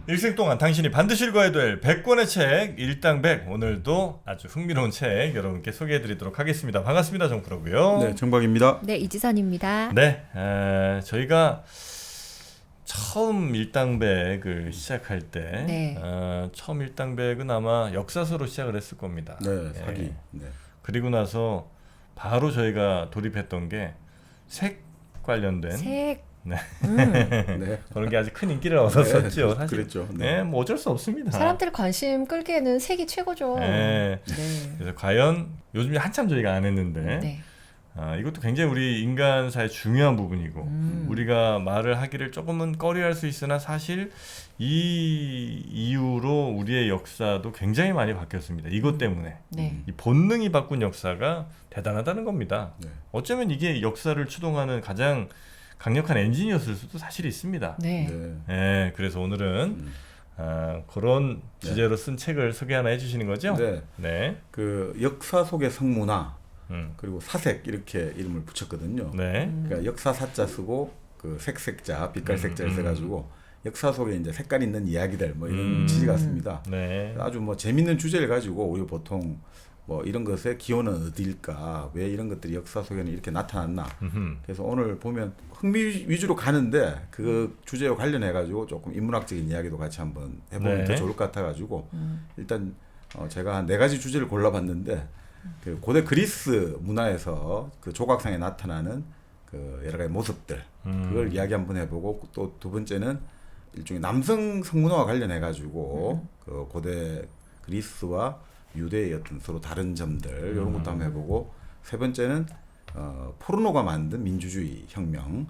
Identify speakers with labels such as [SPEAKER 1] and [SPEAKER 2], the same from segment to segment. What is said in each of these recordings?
[SPEAKER 1] 일생 동안 당신이 반드시 읽어야 될 100권의 책 일당백, 오늘도 아주 흥미로운 책 여러분께 소개해드리도록 하겠습니다. 반갑습니다. 정프로고요.
[SPEAKER 2] 네, 정박입니다.
[SPEAKER 3] 네, 이지선입니다.
[SPEAKER 1] 네, 저희가 처음 일당백을 시작할 때
[SPEAKER 3] 네.
[SPEAKER 1] 처음 일당백은 아마 역사서로 시작을 했을 겁니다.
[SPEAKER 2] 네, 사기. 네.
[SPEAKER 1] 그리고 나서 바로 저희가 돌입했던 게 색 관련된
[SPEAKER 3] 색.
[SPEAKER 1] 네.
[SPEAKER 2] 네.
[SPEAKER 1] 그런 게 아주 큰 인기를 얻었었죠. 사실.
[SPEAKER 2] 그랬죠.
[SPEAKER 1] 네, 뭐 어쩔 수 없습니다.
[SPEAKER 3] 사람들 관심 끌기에는 색이 최고죠.
[SPEAKER 1] 네.
[SPEAKER 3] 네.
[SPEAKER 1] 그래서 과연 요즘에 한참 저희가 안 했는데
[SPEAKER 3] 네.
[SPEAKER 1] 이것도 굉장히 우리 인간사의 중요한 부분이고 우리가 말을 하기를 조금은 꺼려할 수 있으나 사실 이 이후로 우리의 역사도 굉장히 많이 바뀌었습니다. 이것 때문에
[SPEAKER 3] 네.
[SPEAKER 1] 이 본능이 바꾼 역사가 대단하다는 겁니다.
[SPEAKER 2] 네.
[SPEAKER 1] 어쩌면 이게 역사를 추동하는 가장 강력한 엔진이었을 수도 사실 있습니다.
[SPEAKER 3] 네.
[SPEAKER 2] 네.
[SPEAKER 1] 네, 그래서 오늘은 그런 주제로 쓴 책을 소개 하나 해주시는 거죠?
[SPEAKER 2] 네.
[SPEAKER 1] 네.
[SPEAKER 2] 그 역사 속의 성문화
[SPEAKER 1] 음.
[SPEAKER 2] 그리고 사색 이렇게 이름을 붙였거든요.
[SPEAKER 1] 네.
[SPEAKER 2] 그러니까 역사 사자 쓰고 그 색색자, 빛깔 색자를 써가지고 역사 속에 이제 색깔 있는 이야기들 뭐 이런 취지 같습니다.
[SPEAKER 1] 네.
[SPEAKER 2] 아주 뭐 재밌는 주제를 가지고 우리 보통 뭐 이런 것의 기원은 어디일까, 왜 이런 것들이 역사 속에는 이렇게 나타났나. 그래서 오늘 보면 흥미 위주로 가는데 그 주제와 관련해 가지고 조금 인문학적인 이야기도 같이 한번 해보면
[SPEAKER 1] 네.
[SPEAKER 2] 더 좋을 것 같아 가지고 일단 제가 한 4가지 주제를 골라봤는데 그 고대 그리스 문화에서 그 조각상에 나타나는 그 여러 가지 모습들 그걸 이야기 한번 해보고, 또 두 번째는 일종의 남성 성문화와 관련해 가지고 그 고대 그리스와 유대의 어떤 서로 다른 점들 이런 것도 한번 해보고, 세 번째는 포르노가 만든 민주주의 혁명.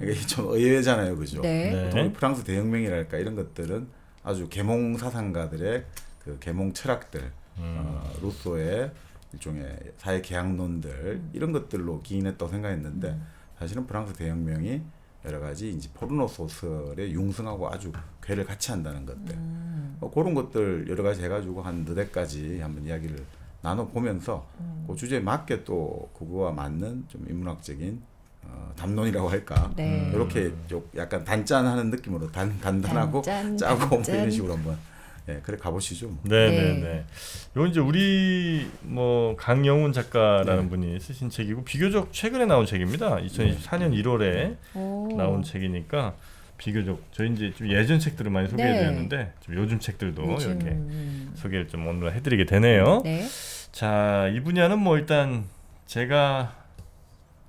[SPEAKER 2] 이게 좀 의외잖아요, 그죠?
[SPEAKER 3] 네.
[SPEAKER 1] 네.
[SPEAKER 2] 보통 프랑스 대혁명이랄까 이런 것들은 아주 계몽 사상가들의 그 계몽 철학들, 루소의 일종의 사회 계약론들 이런 것들로 기인했다고 생각했는데 사실은 프랑스 대혁명이 여러 가지 이제 포르노 소설에 융성하고 아주 궤를 같이 한다는 것들, 그런 것들 여러 가지 해가지고 한 4대까지 한번 이야기를 나눠 보면서 그 주제에 맞게 또 그거와 맞는 좀 인문학적인 담론이라고 할까,
[SPEAKER 3] 네.
[SPEAKER 2] 이렇게 좀 약간 단짠하는 느낌으로 간단하고
[SPEAKER 3] 단짠,
[SPEAKER 2] 짜고 뭐
[SPEAKER 3] 단짠.
[SPEAKER 2] 이런 식으로 한번 그래 가보시죠. 뭐.
[SPEAKER 1] 네네네.
[SPEAKER 3] 네.
[SPEAKER 1] 이건 이제 우리 뭐 강영훈 작가라는
[SPEAKER 2] 네.
[SPEAKER 1] 분이 쓰신 책이고 비교적 최근에 나온 책입니다. 2024년 1월에
[SPEAKER 3] 오.
[SPEAKER 1] 나온 책이니까 비교적 저희 이제 좀 예전 책들을 많이 소개해드렸는데 좀 요즘 책들도
[SPEAKER 3] 요즘,
[SPEAKER 1] 이렇게 소개를 좀 오늘 해드리게 되네요.
[SPEAKER 3] 네.
[SPEAKER 1] 자, 이 분야는 뭐 일단 제가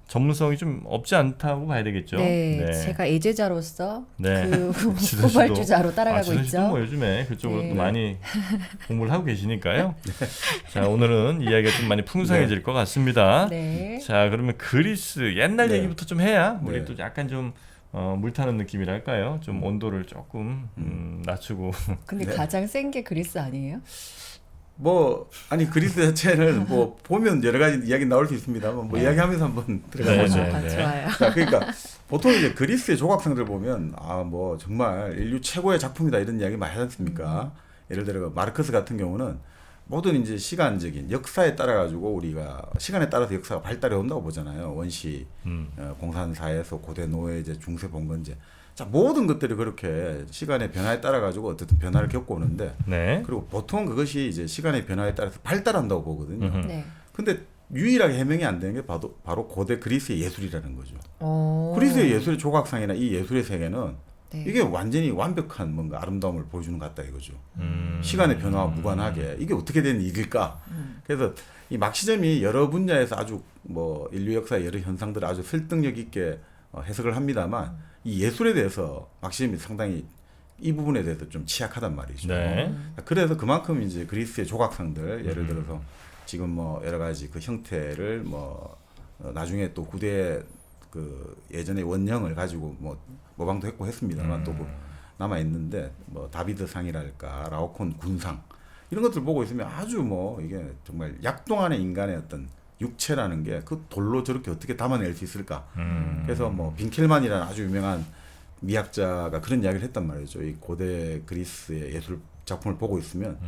[SPEAKER 1] 전문성이 좀 없지 않다고 봐야 되겠죠.
[SPEAKER 3] 네. 제가 애제자로서
[SPEAKER 1] 네.
[SPEAKER 3] 그
[SPEAKER 1] 지선 씨도-
[SPEAKER 3] 후발주자로 따라가고
[SPEAKER 1] 지선 씨도
[SPEAKER 3] 있죠.
[SPEAKER 1] 뭐 요즘에 그쪽으로
[SPEAKER 3] 네.
[SPEAKER 1] 또 많이 공부를 하고 계시니까요. 자, 오늘은 이야기가 좀 많이 풍성해질 것 같습니다.
[SPEAKER 3] 네.
[SPEAKER 1] 자, 그러면 그리스 옛날
[SPEAKER 2] 네.
[SPEAKER 1] 얘기부터 좀 해야 우리
[SPEAKER 2] 네.
[SPEAKER 1] 또 약간 좀 물타는 느낌이랄까요? 좀 온도를 조금 낮추고.
[SPEAKER 3] 근데
[SPEAKER 2] 네.
[SPEAKER 3] 가장 센 게 그리스 아니에요?
[SPEAKER 2] 뭐 아니 그리스 자체는 뭐 보면 여러 가지 이야기 나올 수 있습니다만 뭐 이야기하면서 한번 들어가보죠.
[SPEAKER 1] 네, 네.
[SPEAKER 3] 아, 좋아요.
[SPEAKER 2] 자, 그러니까 보통 이제 그리스의 조각상들 보면 뭐 정말 인류 최고의 작품이다 이런 이야기 많이 하지 않습니까? 예를 들어 마르크스 같은 경우는 모든 이제 시간적인 역사에 따라 가지고 우리가 시간에 따라서 역사가 발달해 온다고 보잖아요. 원시 공산사에서 고대 노예제, 중세 봉건제, 자 모든 것들이 그렇게 시간의 변화에 따라 가지고 어쨌든 변화를 겪고 오는데,
[SPEAKER 1] 네.
[SPEAKER 2] 그리고 보통 그것이 이제 시간의 변화에 따라서 발달한다고 보거든요.
[SPEAKER 3] 네.
[SPEAKER 2] 근데 유일하게 해명이 안 되는 게 바로 고대 그리스의 예술이라는 거죠.
[SPEAKER 3] 오.
[SPEAKER 2] 그리스의 예술의 조각상이나 이 예술의 세계는
[SPEAKER 3] 네.
[SPEAKER 2] 이게 완전히 완벽한 뭔가 아름다움을 보여주는 것 같다 이거죠. 시간의 변화와 무관하게 이게 어떻게 된 일일까? 그래서 이 막시즘이 여러 분야에서 아주 뭐 인류 역사의 여러 현상들을 아주 설득력 있게 해석을 합니다만 이 예술에 대해서 막시즘이 상당히 이 부분에 대해서 좀 취약하단 말이죠.
[SPEAKER 1] 네.
[SPEAKER 2] 그래서 그만큼 이제 그리스의 조각상들 예를 들어서 지금 뭐 여러 가지 그 형태를 뭐 나중에 또 후대 그 예전의 원형을 가지고 뭐 모방도 했고 했습니다만 또 남아 있는데 뭐 다비드상이랄까 라오콘 군상 이런 것들 보고 있으면 아주 뭐 이게 정말 약동안의 인간의 어떤 육체라는 게 그 돌로 저렇게 어떻게 담아낼 수 있을까? 그래서 뭐 빈켈만이라는 아주 유명한 미학자가 그런 이야기를 했단 말이죠. 이 고대 그리스의 예술 작품을 보고 있으면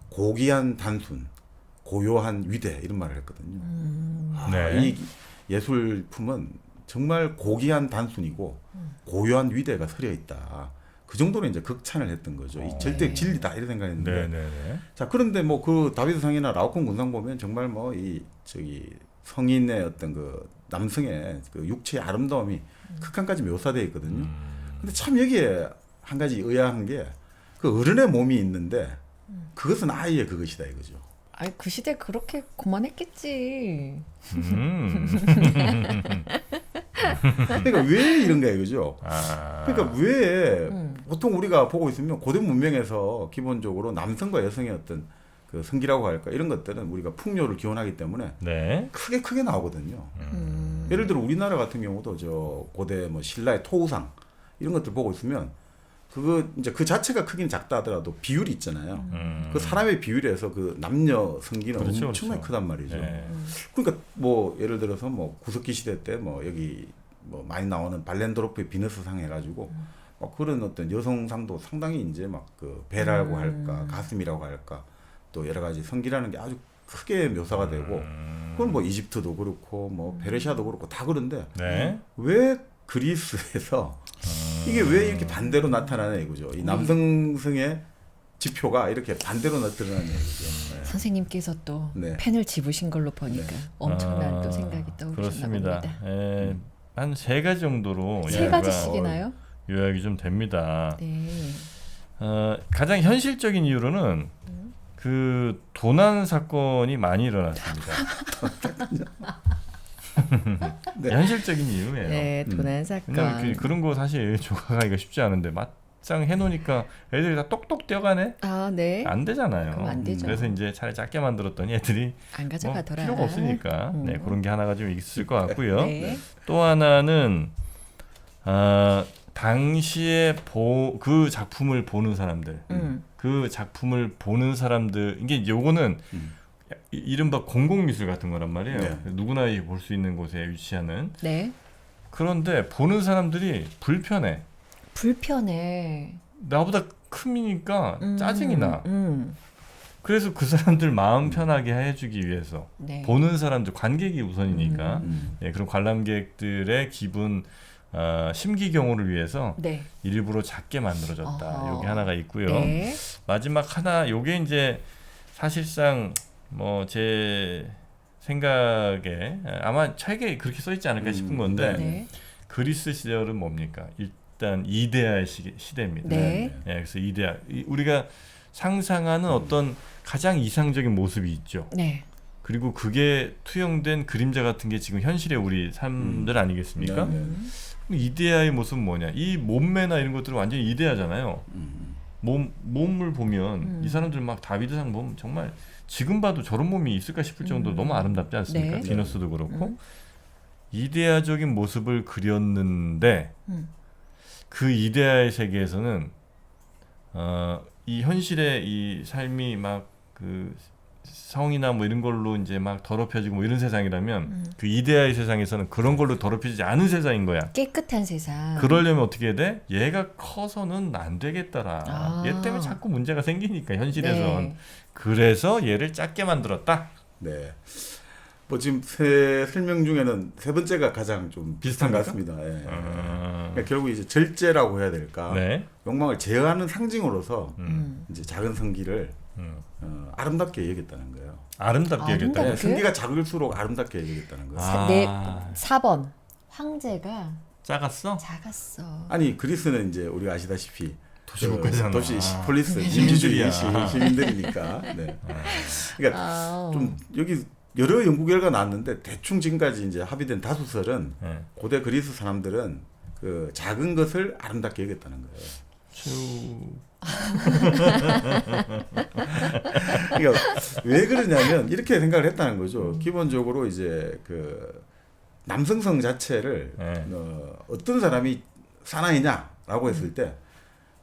[SPEAKER 2] 고귀한 단순, 고요한 위대 이런 말을 했거든요.
[SPEAKER 1] 네.
[SPEAKER 2] 이 예술품은 정말 고귀한 단순이고 고요한 위대가 서려 있다. 그 정도로 이제 극찬을 했던 거죠. 이 절대 진리다 이런 생각했는데.
[SPEAKER 1] 네네네.
[SPEAKER 2] 자 그런데 뭐 그 다비드 성이나 라오콘 군상 보면 정말 뭐 이 저기 성인의 어떤 그 남성의 그 육체의 아름다움이 극한까지 묘사되어 있거든요. 근데 참 여기에 한 가지 의아한 게 그 어른의 몸이 있는데 그것은 아이의 그것이다 이거죠.
[SPEAKER 3] 아이 그 시대 그렇게 고만했겠지.
[SPEAKER 2] 그러니까 왜 이런 거야 이거죠.
[SPEAKER 1] 아.
[SPEAKER 2] 그러니까 왜 보통 우리가 보고 있으면 고대 문명에서 기본적으로 남성과 여성의 어떤 그 성기라고 할까 이런 것들은 우리가 풍요를 기원하기 때문에
[SPEAKER 1] 네.
[SPEAKER 2] 크게 나오거든요. 예를 들어 우리나라 같은 경우도 저 고대 뭐 신라의 토우상 이런 것들 보고 있으면 그거 이제 그 자체가 크기는 작다 하더라도 비율이 있잖아요. 그 사람의 비율에서 그 남녀 성기는
[SPEAKER 1] 그렇죠,
[SPEAKER 2] 엄청나게
[SPEAKER 1] 그렇죠.
[SPEAKER 2] 크단 말이죠.
[SPEAKER 1] 네.
[SPEAKER 2] 그러니까 뭐 예를 들어서 뭐 구석기 시대 때 뭐 여기 뭐 많이 나오는 발렌도르프의 비너스상 해가지고 그런 어떤 여성상도 상당히 이제 막 그 배라고 할까 가슴이라고 할까 또 여러 가지 성기라는 게 아주 크게 묘사가 되고 그건 뭐 이집트도 그렇고 뭐 페르시아도 그렇고 다 그런데
[SPEAKER 1] 네.
[SPEAKER 2] 왜 그리스에서 이게 왜 이렇게 반대로 나타나냐 이거죠. 이 남성성의 지표가 이렇게 반대로 나타나냐 이거죠. 네.
[SPEAKER 3] 선생님께서 또
[SPEAKER 2] 네.
[SPEAKER 3] 펜을 집으신 걸로 보니까
[SPEAKER 2] 네.
[SPEAKER 3] 엄청난 또 생각이 떠오르셨나
[SPEAKER 1] 그렇습니다.
[SPEAKER 3] 봅니다.
[SPEAKER 1] 한 세 가지 정도로
[SPEAKER 3] 세
[SPEAKER 1] 요약이-
[SPEAKER 3] 가지씩이나요?
[SPEAKER 1] 요약이 좀 됩니다.
[SPEAKER 3] 네.
[SPEAKER 1] 가장 현실적인 이유로는 그 도난 사건이 많이 일어났습니다.
[SPEAKER 2] 네.
[SPEAKER 1] 현실적인 이유예요.
[SPEAKER 3] 네, 도난 사건.
[SPEAKER 1] 왜냐면 그런 거 사실 조각하기가 쉽지 않은데 막상 해놓으니까 애들이 다 똑똑 뛰어가네?
[SPEAKER 3] 아, 네.
[SPEAKER 1] 안 되잖아요.
[SPEAKER 3] 그럼 안 되죠.
[SPEAKER 1] 그래서 이제 차라리 작게 만들었더니 애들이
[SPEAKER 3] 안
[SPEAKER 1] 뭐
[SPEAKER 3] 가져가더라.
[SPEAKER 1] 필요가 없으니까 네, 그런 게 하나가 좀 있을 것 같고요.
[SPEAKER 3] 네.
[SPEAKER 1] 또 하나는 당시에 그 작품을 보는 사람들, 그 작품을 보는 사람들 이게 요거는 이른바 공공미술 같은 거란 말이에요.
[SPEAKER 2] 네.
[SPEAKER 1] 누구나 볼 수 있는 곳에 위치하는.
[SPEAKER 3] 네.
[SPEAKER 1] 그런데 보는 사람들이 불편해.
[SPEAKER 3] 불편해.
[SPEAKER 1] 나보다 크니까 짜증이 나.
[SPEAKER 3] 음.
[SPEAKER 1] 그래서 그 사람들 마음 편하게 해주기 위해서
[SPEAKER 3] 네.
[SPEAKER 1] 보는 사람들 관객이 우선이니까
[SPEAKER 2] 음.
[SPEAKER 1] 예, 그런 관람객들의 기분 심기경호를 위해서
[SPEAKER 3] 네.
[SPEAKER 1] 일부러 작게 만들어졌다.
[SPEAKER 3] 어허.
[SPEAKER 1] 여기 하나가 있고요.
[SPEAKER 3] 네.
[SPEAKER 1] 마지막 하나 요게 이제 사실상 뭐 제 생각에 아마 책에 그렇게 써 있지 않을까 싶은 건데
[SPEAKER 3] 네.
[SPEAKER 1] 그리스 시절은 뭡니까? 일단 이데아의 시대입니다.
[SPEAKER 3] 네.
[SPEAKER 1] 예, 그래서 이데아 우리가 상상하는 어떤 가장 이상적인 모습이 있죠.
[SPEAKER 3] 네.
[SPEAKER 1] 그리고 그게 투영된 그림자 같은 게 지금 현실의 우리 삶들 아니겠습니까?
[SPEAKER 2] 네, 네.
[SPEAKER 1] 그럼 이데아의 모습은 뭐냐? 이 몸매나 이런 것들은 완전히 이데아잖아요. 몸을 보면 이 사람들 막 다비드상 보면 정말 지금 봐도 저런 몸이 있을까 싶을 정도로 너무 아름답지 않습니까?
[SPEAKER 3] 네.
[SPEAKER 1] 비너스도 그렇고 이데아적인 모습을 그렸는데 그 이데아의 세계에서는 이 현실의 이 삶이 막 그 성이나 뭐 이런 걸로 이제 막 더럽혀지고 뭐 이런 세상이라면 그 이데아의 세상에서는 그런 걸로 더럽혀지지 않은 세상인 거야.
[SPEAKER 3] 깨끗한 세상.
[SPEAKER 1] 그러려면 어떻게 해야 돼? 얘가 커서는 안 되겠더라.
[SPEAKER 3] 아.
[SPEAKER 1] 얘 때문에 자꾸 문제가 생기니까 현실에선.
[SPEAKER 3] 네.
[SPEAKER 1] 그래서 얘를 작게 만들었다.
[SPEAKER 2] 네. 뭐 지금 세 설명 중에는 세 번째가 가장 좀 비슷한 것 같습니다. 예. 그러니까 결국 이제 절제라고 해야 될까?
[SPEAKER 1] 네.
[SPEAKER 2] 욕망을 제어하는 상징으로서
[SPEAKER 1] 음.
[SPEAKER 2] 이제 작은 성기를 아름답게 여겼다는 거예요.
[SPEAKER 1] 아름답게
[SPEAKER 3] 아름답게?
[SPEAKER 1] 얘기했다.
[SPEAKER 2] 네, 성기가 작을수록 아름답게 여겼다는 거예요.
[SPEAKER 1] 아.
[SPEAKER 3] 네. 4번. 황제가
[SPEAKER 1] 작았어?
[SPEAKER 3] 작았어.
[SPEAKER 2] 아니 그리스는 이제 우리가 아시다시피
[SPEAKER 1] 도시국가잖아.
[SPEAKER 2] 도시 폴리스
[SPEAKER 1] 시민들이야.
[SPEAKER 2] 시민들이니까. 네. 그러니까
[SPEAKER 3] 아.
[SPEAKER 2] 좀 여기 여러 연구 결과 나왔는데 대충 지금까지 이제 합의된 다수설은
[SPEAKER 1] 네.
[SPEAKER 2] 고대 그리스 사람들은 그 작은 것을 아름답게 여겼다는 거예요. 그러니까 왜 그러냐면 이렇게 생각을 했다는 거죠. 기본적으로 이제 그 남성성 자체를
[SPEAKER 1] 네.
[SPEAKER 2] 어떤 사람이 사나이냐라고 했을 때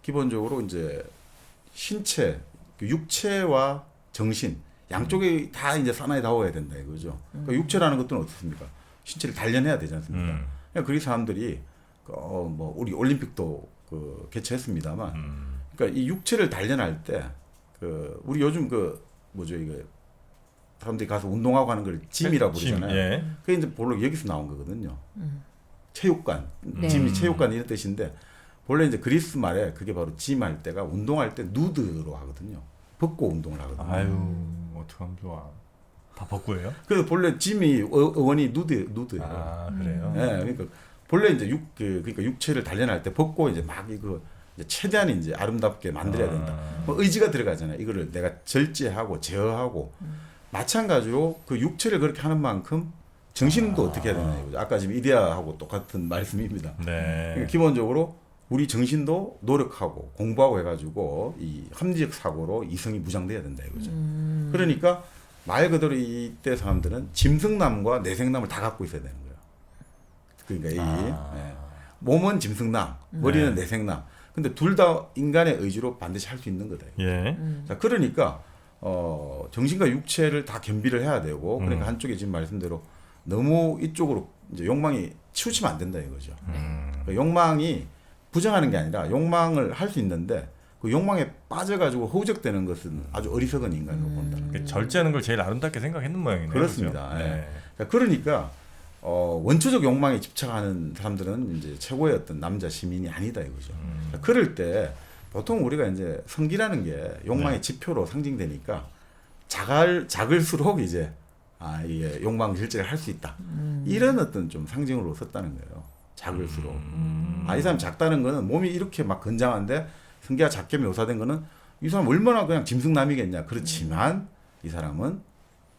[SPEAKER 2] 기본적으로 이제 신체, 그 육체와 정신 양쪽이 다 이제 사나이다워야 된다 이거죠. 그러니까 육체라는 것들은 어떻습니까? 신체를 단련해야 되지 않습니까? 그러니까 그리스 사람들이 뭐 우리 올림픽도 그 개최했습니다만, 그러니까 이 육체를 단련할 때 그 우리 요즘 그 뭐죠 이거 사람들이 가서 운동하고 하는 걸 짐이라고 부르잖아요.
[SPEAKER 1] 예.
[SPEAKER 2] 그게 이제 본래 여기서 나온 거거든요. 체육관,
[SPEAKER 3] 네.
[SPEAKER 2] 짐이 체육관 이런 뜻인데 본래 이제 그리스 말에 그게 바로 짐할 때가 운동할 때 누드로 하거든요. 벗고 운동을 하거든요.
[SPEAKER 1] 아유 어떡하면 좋아. 다 벗고예요?
[SPEAKER 2] 그래서 본래 짐이 어원이 누드예요.
[SPEAKER 1] 아 그래요?
[SPEAKER 2] 예, 그러니까 본래 이제 그러니까 육체를 단련할 때 벗고 이제 막 이거 이제 최대한 이제 아름답게 만들어야 된다. 뭐 의지가 들어가잖아요. 이거를 내가 절제하고 제어하고 마찬가지로 그 육체를 그렇게 하는 만큼 정신도 어떻게 해야 되나 이거죠. 아까 지금 이데아하고 똑같은 말씀입니다.
[SPEAKER 1] 네.
[SPEAKER 2] 그러니까 기본적으로 우리 정신도 노력하고 공부하고 해가지고 이 합리적 사고로 이성이 무장돼야 된다 이거죠. 그러니까 말 그대로 이때 사람들은 짐승남과 내생남을 다 갖고 있어야 되는 거예요. 그러니까 예. 몸은 짐승남, 머리는 내생남. 근데 둘 다 인간의 의지로 반드시 할 수 있는 거다.
[SPEAKER 1] 예.
[SPEAKER 2] 자, 그러니까 정신과 육체를 다 겸비를 해야 되고, 그러니까 한쪽에 지금 말씀대로 너무 이쪽으로 이제 욕망이 치우치면 안 된다 이거죠. 그러니까 욕망이 부정하는 게 아니라 욕망을 할 수 있는데 그 욕망에 빠져가지고 허우적대는 것은 아주 어리석은 인간으로 본다.
[SPEAKER 1] 그러니까 절제하는 걸 제일 아름답게 생각했는 모양이네요.
[SPEAKER 2] 그렇습니다.
[SPEAKER 1] 그죠?
[SPEAKER 2] 예. 그러니까 원초적 욕망에 집착하는 사람들은 이제 최고의 어떤 남자 시민이 아니다 이거죠. 그럴 때 보통 우리가 이제 성기라는 게 욕망의 지표로 상징되니까 작을수록 이제 이게 욕망 절제를 할 수 있다. 이런 어떤 좀 상징으로 썼다는 거예요. 작을수록. 이 사람 작다는 거는 몸이 이렇게 막 건장한데 성기가 작게 묘사된 거는 이 사람 얼마나 그냥 짐승남이겠냐. 그렇지만 이 사람은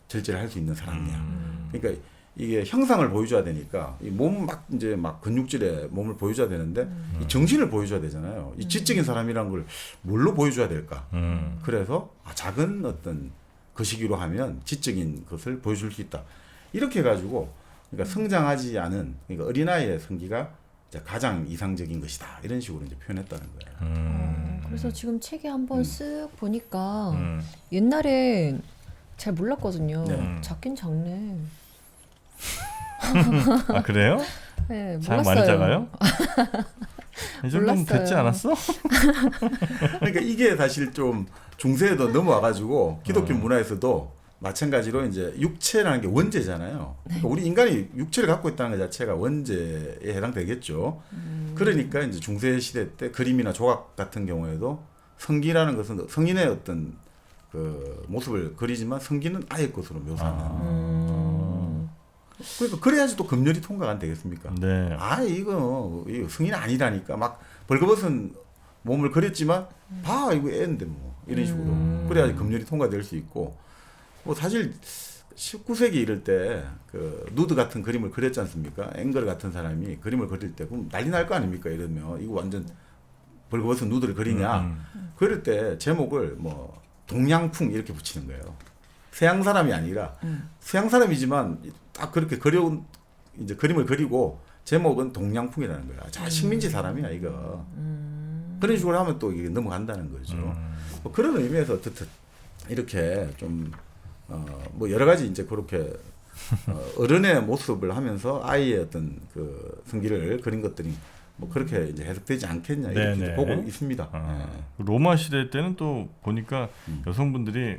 [SPEAKER 2] 절제를 할 수 있는 사람이야. 그러니까 이게 형상을 보여줘야 되니까 이 몸 막 이제 막 근육질의 몸을 보여줘야 되는데 이 정신을 보여줘야 되잖아요. 이 지적인 사람이란 걸 뭘로 보여줘야 될까? 그래서 작은 어떤 거시기로 하면 지적인 것을 보여줄 수 있다. 이렇게 해가지고 그러니까 성장하지 않은 그러니까 어린아이의 성기가 이제 가장 이상적인 것이다. 이런 식으로 이제 표현했다는 거예요.
[SPEAKER 3] 그래서 지금 책에 한번 쓱 보니까 옛날엔 잘 몰랐거든요.
[SPEAKER 2] 네.
[SPEAKER 3] 작긴 작네.
[SPEAKER 1] 아 그래요?
[SPEAKER 3] 네,
[SPEAKER 1] 잘
[SPEAKER 3] 몰랐어요.
[SPEAKER 1] 많이 작아요? 이 정도면
[SPEAKER 3] 몰랐어요.
[SPEAKER 1] 됐지 않았어?
[SPEAKER 2] 그러니까 이게 사실 좀 중세에도 넘어와가지고 기독교 문화에서도 마찬가지로 이제 육체라는 게 원죄잖아요. 그러니까 우리 인간이 육체를 갖고 있다는 것 자체가 원죄에 해당되겠죠. 그러니까 이제 중세 시대 때 그림이나 조각 같은 경우에도 성기라는 것은 성인의 어떤 그 모습을 그리지만 성기는 아예 것으로 묘사하는. 그러니까 그래야지 또 금열이 통과가 안 되겠습니까?
[SPEAKER 1] 네.
[SPEAKER 2] 이거 성인 아니라니까 막 벌거벗은 몸을 그렸지만 봐 이거 애인데 뭐 이런 식으로 그래야지 금열이 통과될 수 있고 뭐 사실 19세기 이럴 때 그 누드 같은 그림을 그렸지 않습니까? 앵걸 같은 사람이 그림을 그릴 때 그럼 난리 날 거 아닙니까? 이러면 이거 완전 벌거벗은 누드를 그리냐? 그럴 때 제목을 뭐 동양풍 이렇게 붙이는 거예요. 서양 사람이 아니라 서양 사람이지만 딱 그렇게 그려온 이제 그림을 그리고 제목은 동양풍이라는 거야. 자 식민지 사람이야 이거. 그런 식으로 하면 또 이게 넘어간다는 거죠. 뭐 그런 의미에서 어쨌든 이렇게 좀 뭐 여러 가지 이제 그렇게 어른의 모습을 하면서 아이의 어떤 그 성기를 그린 것들이 뭐 그렇게 이제 해석되지 않겠냐 이렇게 이제 보고 있습니다.
[SPEAKER 1] 로마 시대 때는 또 보니까 여성분들이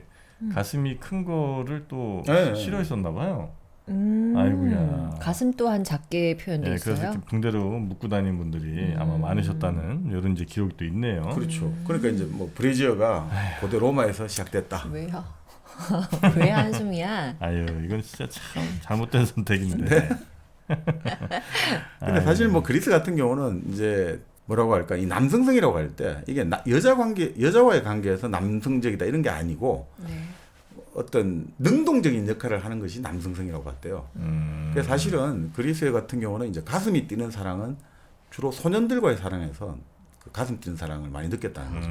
[SPEAKER 1] 가슴이 큰 거를 또
[SPEAKER 2] 네.
[SPEAKER 1] 싫어했었나 봐요. 아이고야.
[SPEAKER 3] 가슴 또한 작게 표현돼
[SPEAKER 1] 네,
[SPEAKER 3] 있어요.
[SPEAKER 1] 그래서 이렇게 붕대로 묶고 다니는 분들이 아마 많으셨다는 이런 이제 기록도 있네요.
[SPEAKER 2] 그렇죠. 그러니까 이제 뭐 브레지어가 고대 로마에서 시작됐다.
[SPEAKER 3] 왜요? 왜 한숨이야?
[SPEAKER 1] 아유, 이건 진짜 참 잘못된 선택인데.
[SPEAKER 2] 근데 사실 뭐 그리스 같은 경우는 이제 뭐라고 할까 이 남성성이라고 할 때 이게 여자와의 관계에서 남성적이다 이런 게 아니고
[SPEAKER 3] 네.
[SPEAKER 2] 어떤 능동적인 역할을 하는 것이 남성성이라고 봤대요. 그래서 사실은 그리스 같은 경우는 이제 가슴이 뛰는 사랑은 주로 소년들과의 사랑에서 그 가슴 뛰는 사랑을 많이 느꼈다는 거죠.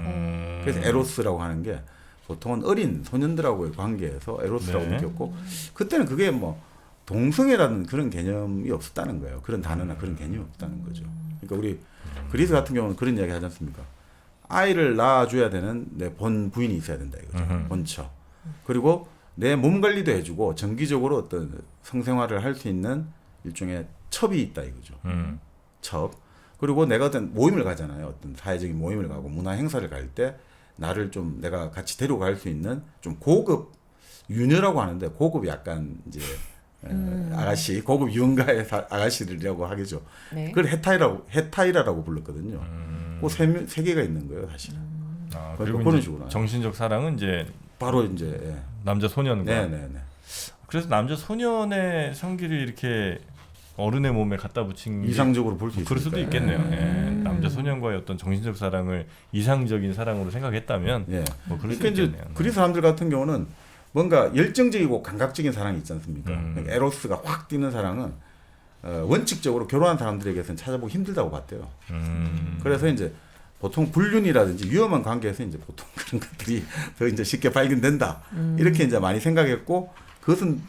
[SPEAKER 2] 그래서 에로스라고 하는 게 보통은 어린 소년들하고의 관계에서 에로스라고
[SPEAKER 1] 네.
[SPEAKER 2] 느꼈고 그때는 그게 뭐 동성애라는 그런 개념이 없었다는 거예요. 그런 단어나 그런 개념이 없다는 거죠. 그러니까 우리 그리스 같은 경우는 그런 이야기 하지 않습니까? 아이를 낳아줘야 되는 내 본 부인이 있어야 된다 이거죠. 본처. 그리고 내 몸 관리도 해주고 정기적으로 어떤 성생활을 할 수 있는 일종의 첩이 있다 이거죠. 첩. 그리고 내가 어떤 모임을 가잖아요. 어떤 사회적인 모임을 가고 문화 행사를 갈 때 나를 좀 내가 같이 데려갈 수 있는 좀 고급 유녀라고 하는데 고급 약간 이제 아가씨 고급 유흥가의 아가씨들이라고 하겠죠.
[SPEAKER 3] 네.
[SPEAKER 2] 그걸 헤타이라라고 불렀거든요. 그세 개가 있는 거예요, 사실은.
[SPEAKER 1] 그리고
[SPEAKER 2] 그런
[SPEAKER 1] 이제
[SPEAKER 2] 식으로
[SPEAKER 1] 정신적 사랑은 이제
[SPEAKER 2] 바로 이제 예.
[SPEAKER 1] 남자 소년과.
[SPEAKER 2] 네네네.
[SPEAKER 1] 그래서 남자 소년의 성기를 이렇게 어른의 몸에 갖다 붙인 게
[SPEAKER 2] 이상적으로 볼 수 있어요.
[SPEAKER 1] 그럴 수도 있겠네요. 예. 남자 소년과의 어떤 정신적 사랑을 이상적인 사랑으로 생각했다면
[SPEAKER 2] 예.
[SPEAKER 1] 뭐 그럴 수
[SPEAKER 2] 그러니까
[SPEAKER 1] 있겠네요.
[SPEAKER 2] 이제 그리스 사람들 같은 경우는 뭔가 열정적이고 감각적인 사랑이 있지 않습니까? 그러니까 에로스가 확 뛰는 사랑은 원칙적으로 결혼한 사람들에게서는 찾아보기 힘들다고 봤대요. 그래서 이제 보통 불륜이라든지 위험한 관계에서 이제 보통 그런 것들이 더 이제 쉽게 발견된다. 이렇게 이제 많이 생각했고 그것은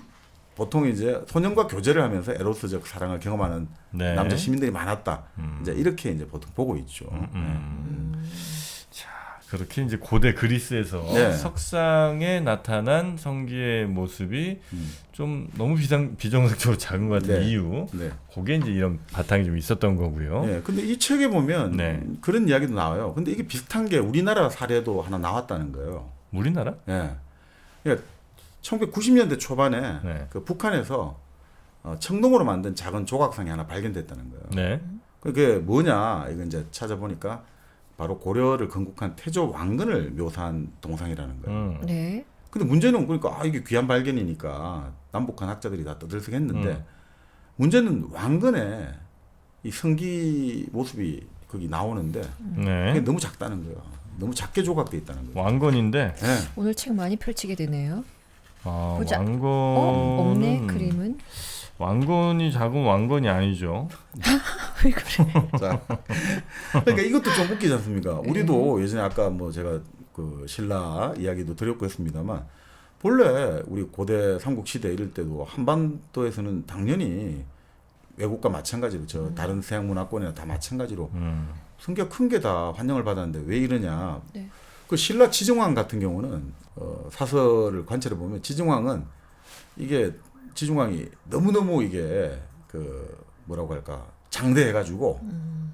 [SPEAKER 2] 보통 이제 소년과 교제를 하면서 에로스적 사랑을 경험하는
[SPEAKER 1] 네.
[SPEAKER 2] 남자 시민들이 많았다. 이제 이렇게 이제 보통 보고 있죠.
[SPEAKER 1] 자, 그렇게 이제 고대 그리스에서
[SPEAKER 2] 네.
[SPEAKER 1] 석상에 나타난 성기의 모습이 좀 너무 비정상적으로 작은 것 같은
[SPEAKER 2] 네.
[SPEAKER 1] 이유.
[SPEAKER 2] 네.
[SPEAKER 1] 그게 이제 이런 바탕이 좀 있었던 거고요.
[SPEAKER 2] 네. 근데 이 책에 보면
[SPEAKER 1] 네.
[SPEAKER 2] 그런 이야기도 나와요. 근데 이게 비슷한 게 우리나라 사례도 하나 나왔다는 거예요.
[SPEAKER 1] 우리나라?
[SPEAKER 2] 예. 그러니까 1990년대 초반에
[SPEAKER 1] 네.
[SPEAKER 2] 그 북한에서 청동으로 만든 작은 조각상이 하나 발견됐다는 거예요.
[SPEAKER 1] 네.
[SPEAKER 2] 그게 뭐냐 이거 이제 찾아보니까 바로 고려를 건국한 태조 왕건을 묘사한 동상이라는 거예요.
[SPEAKER 3] 네.
[SPEAKER 2] 근데 문제는 그러니까 이게 귀한 발견이니까 남북한 학자들이 다 떠들썩했는데 문제는 왕건에 이 성기 모습이 거기 나오는데 그게
[SPEAKER 1] 네.
[SPEAKER 2] 너무 작다는 거예요. 너무 작게 조각돼 있다는 거예요.
[SPEAKER 1] 왕건인데
[SPEAKER 2] 네.
[SPEAKER 3] 오늘 책 많이 펼치게 되네요. 보자.
[SPEAKER 1] 왕건은
[SPEAKER 3] 없네 그림은.
[SPEAKER 1] 왕건이 작은 왕건이 아니죠.
[SPEAKER 3] 왜 그래?
[SPEAKER 2] 자, 그러니까 이것도 좀 웃기지 않습니까? 우리도 예전에 아까 뭐 제가 그 신라 이야기도 드렸고 했습니다만 본래 우리 고대 삼국 시대 이럴 때도 한반도에서는 당연히 외국과 마찬가지로 저 다른 서양 문화권이나 다 마찬가지로 성격 큰 게 다 환영을 받았는데 왜 이러냐?
[SPEAKER 3] 네.
[SPEAKER 2] 그 신라 지정왕 같은 경우는 사설을 관찰해 보면 지정왕은 이게 지중왕이 너무너무 이게 그 뭐라고 할까 장대해가지고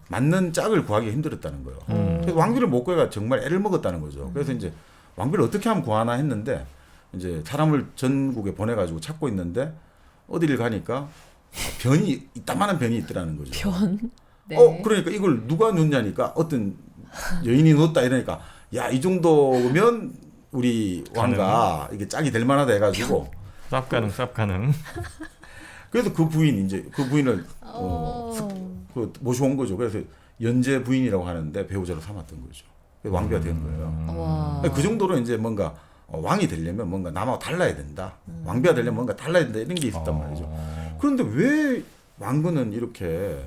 [SPEAKER 2] 맞는 짝을 구하기 힘들었다는 거예요. 그래서 왕비를 못 구해가 정말 애를 먹었다는 거죠. 그래서 이제 왕비를 어떻게 하면 구하나 했는데 이제 사람을 전국에 보내가지고 찾고 있는데 어디를 가니까 변이 이따만한 변이 있더라는 거죠.
[SPEAKER 3] 변. 네.
[SPEAKER 2] 그러니까 이걸 누가 塗냐니까 어떤 여인이 塗었다 이러니까 야 이 정도면 우리 왕가 이게 짝이 될 만하다 해가지고
[SPEAKER 1] 쌉가능.
[SPEAKER 2] 그래서 그 부인을 그 모시고 온 거죠. 그래서 연재 부인이라고 하는데 배우자로 삼았던 거죠. 그래서 왕비가 된 거예요.
[SPEAKER 3] 와.
[SPEAKER 2] 그 정도로 이제 뭔가 왕이 되려면 뭔가 남하고 달라야 된다. 왕비가 되려면 뭔가 달라야 된다 이런 게 있었단 말이죠. 그런데 왜 왕건은 이렇게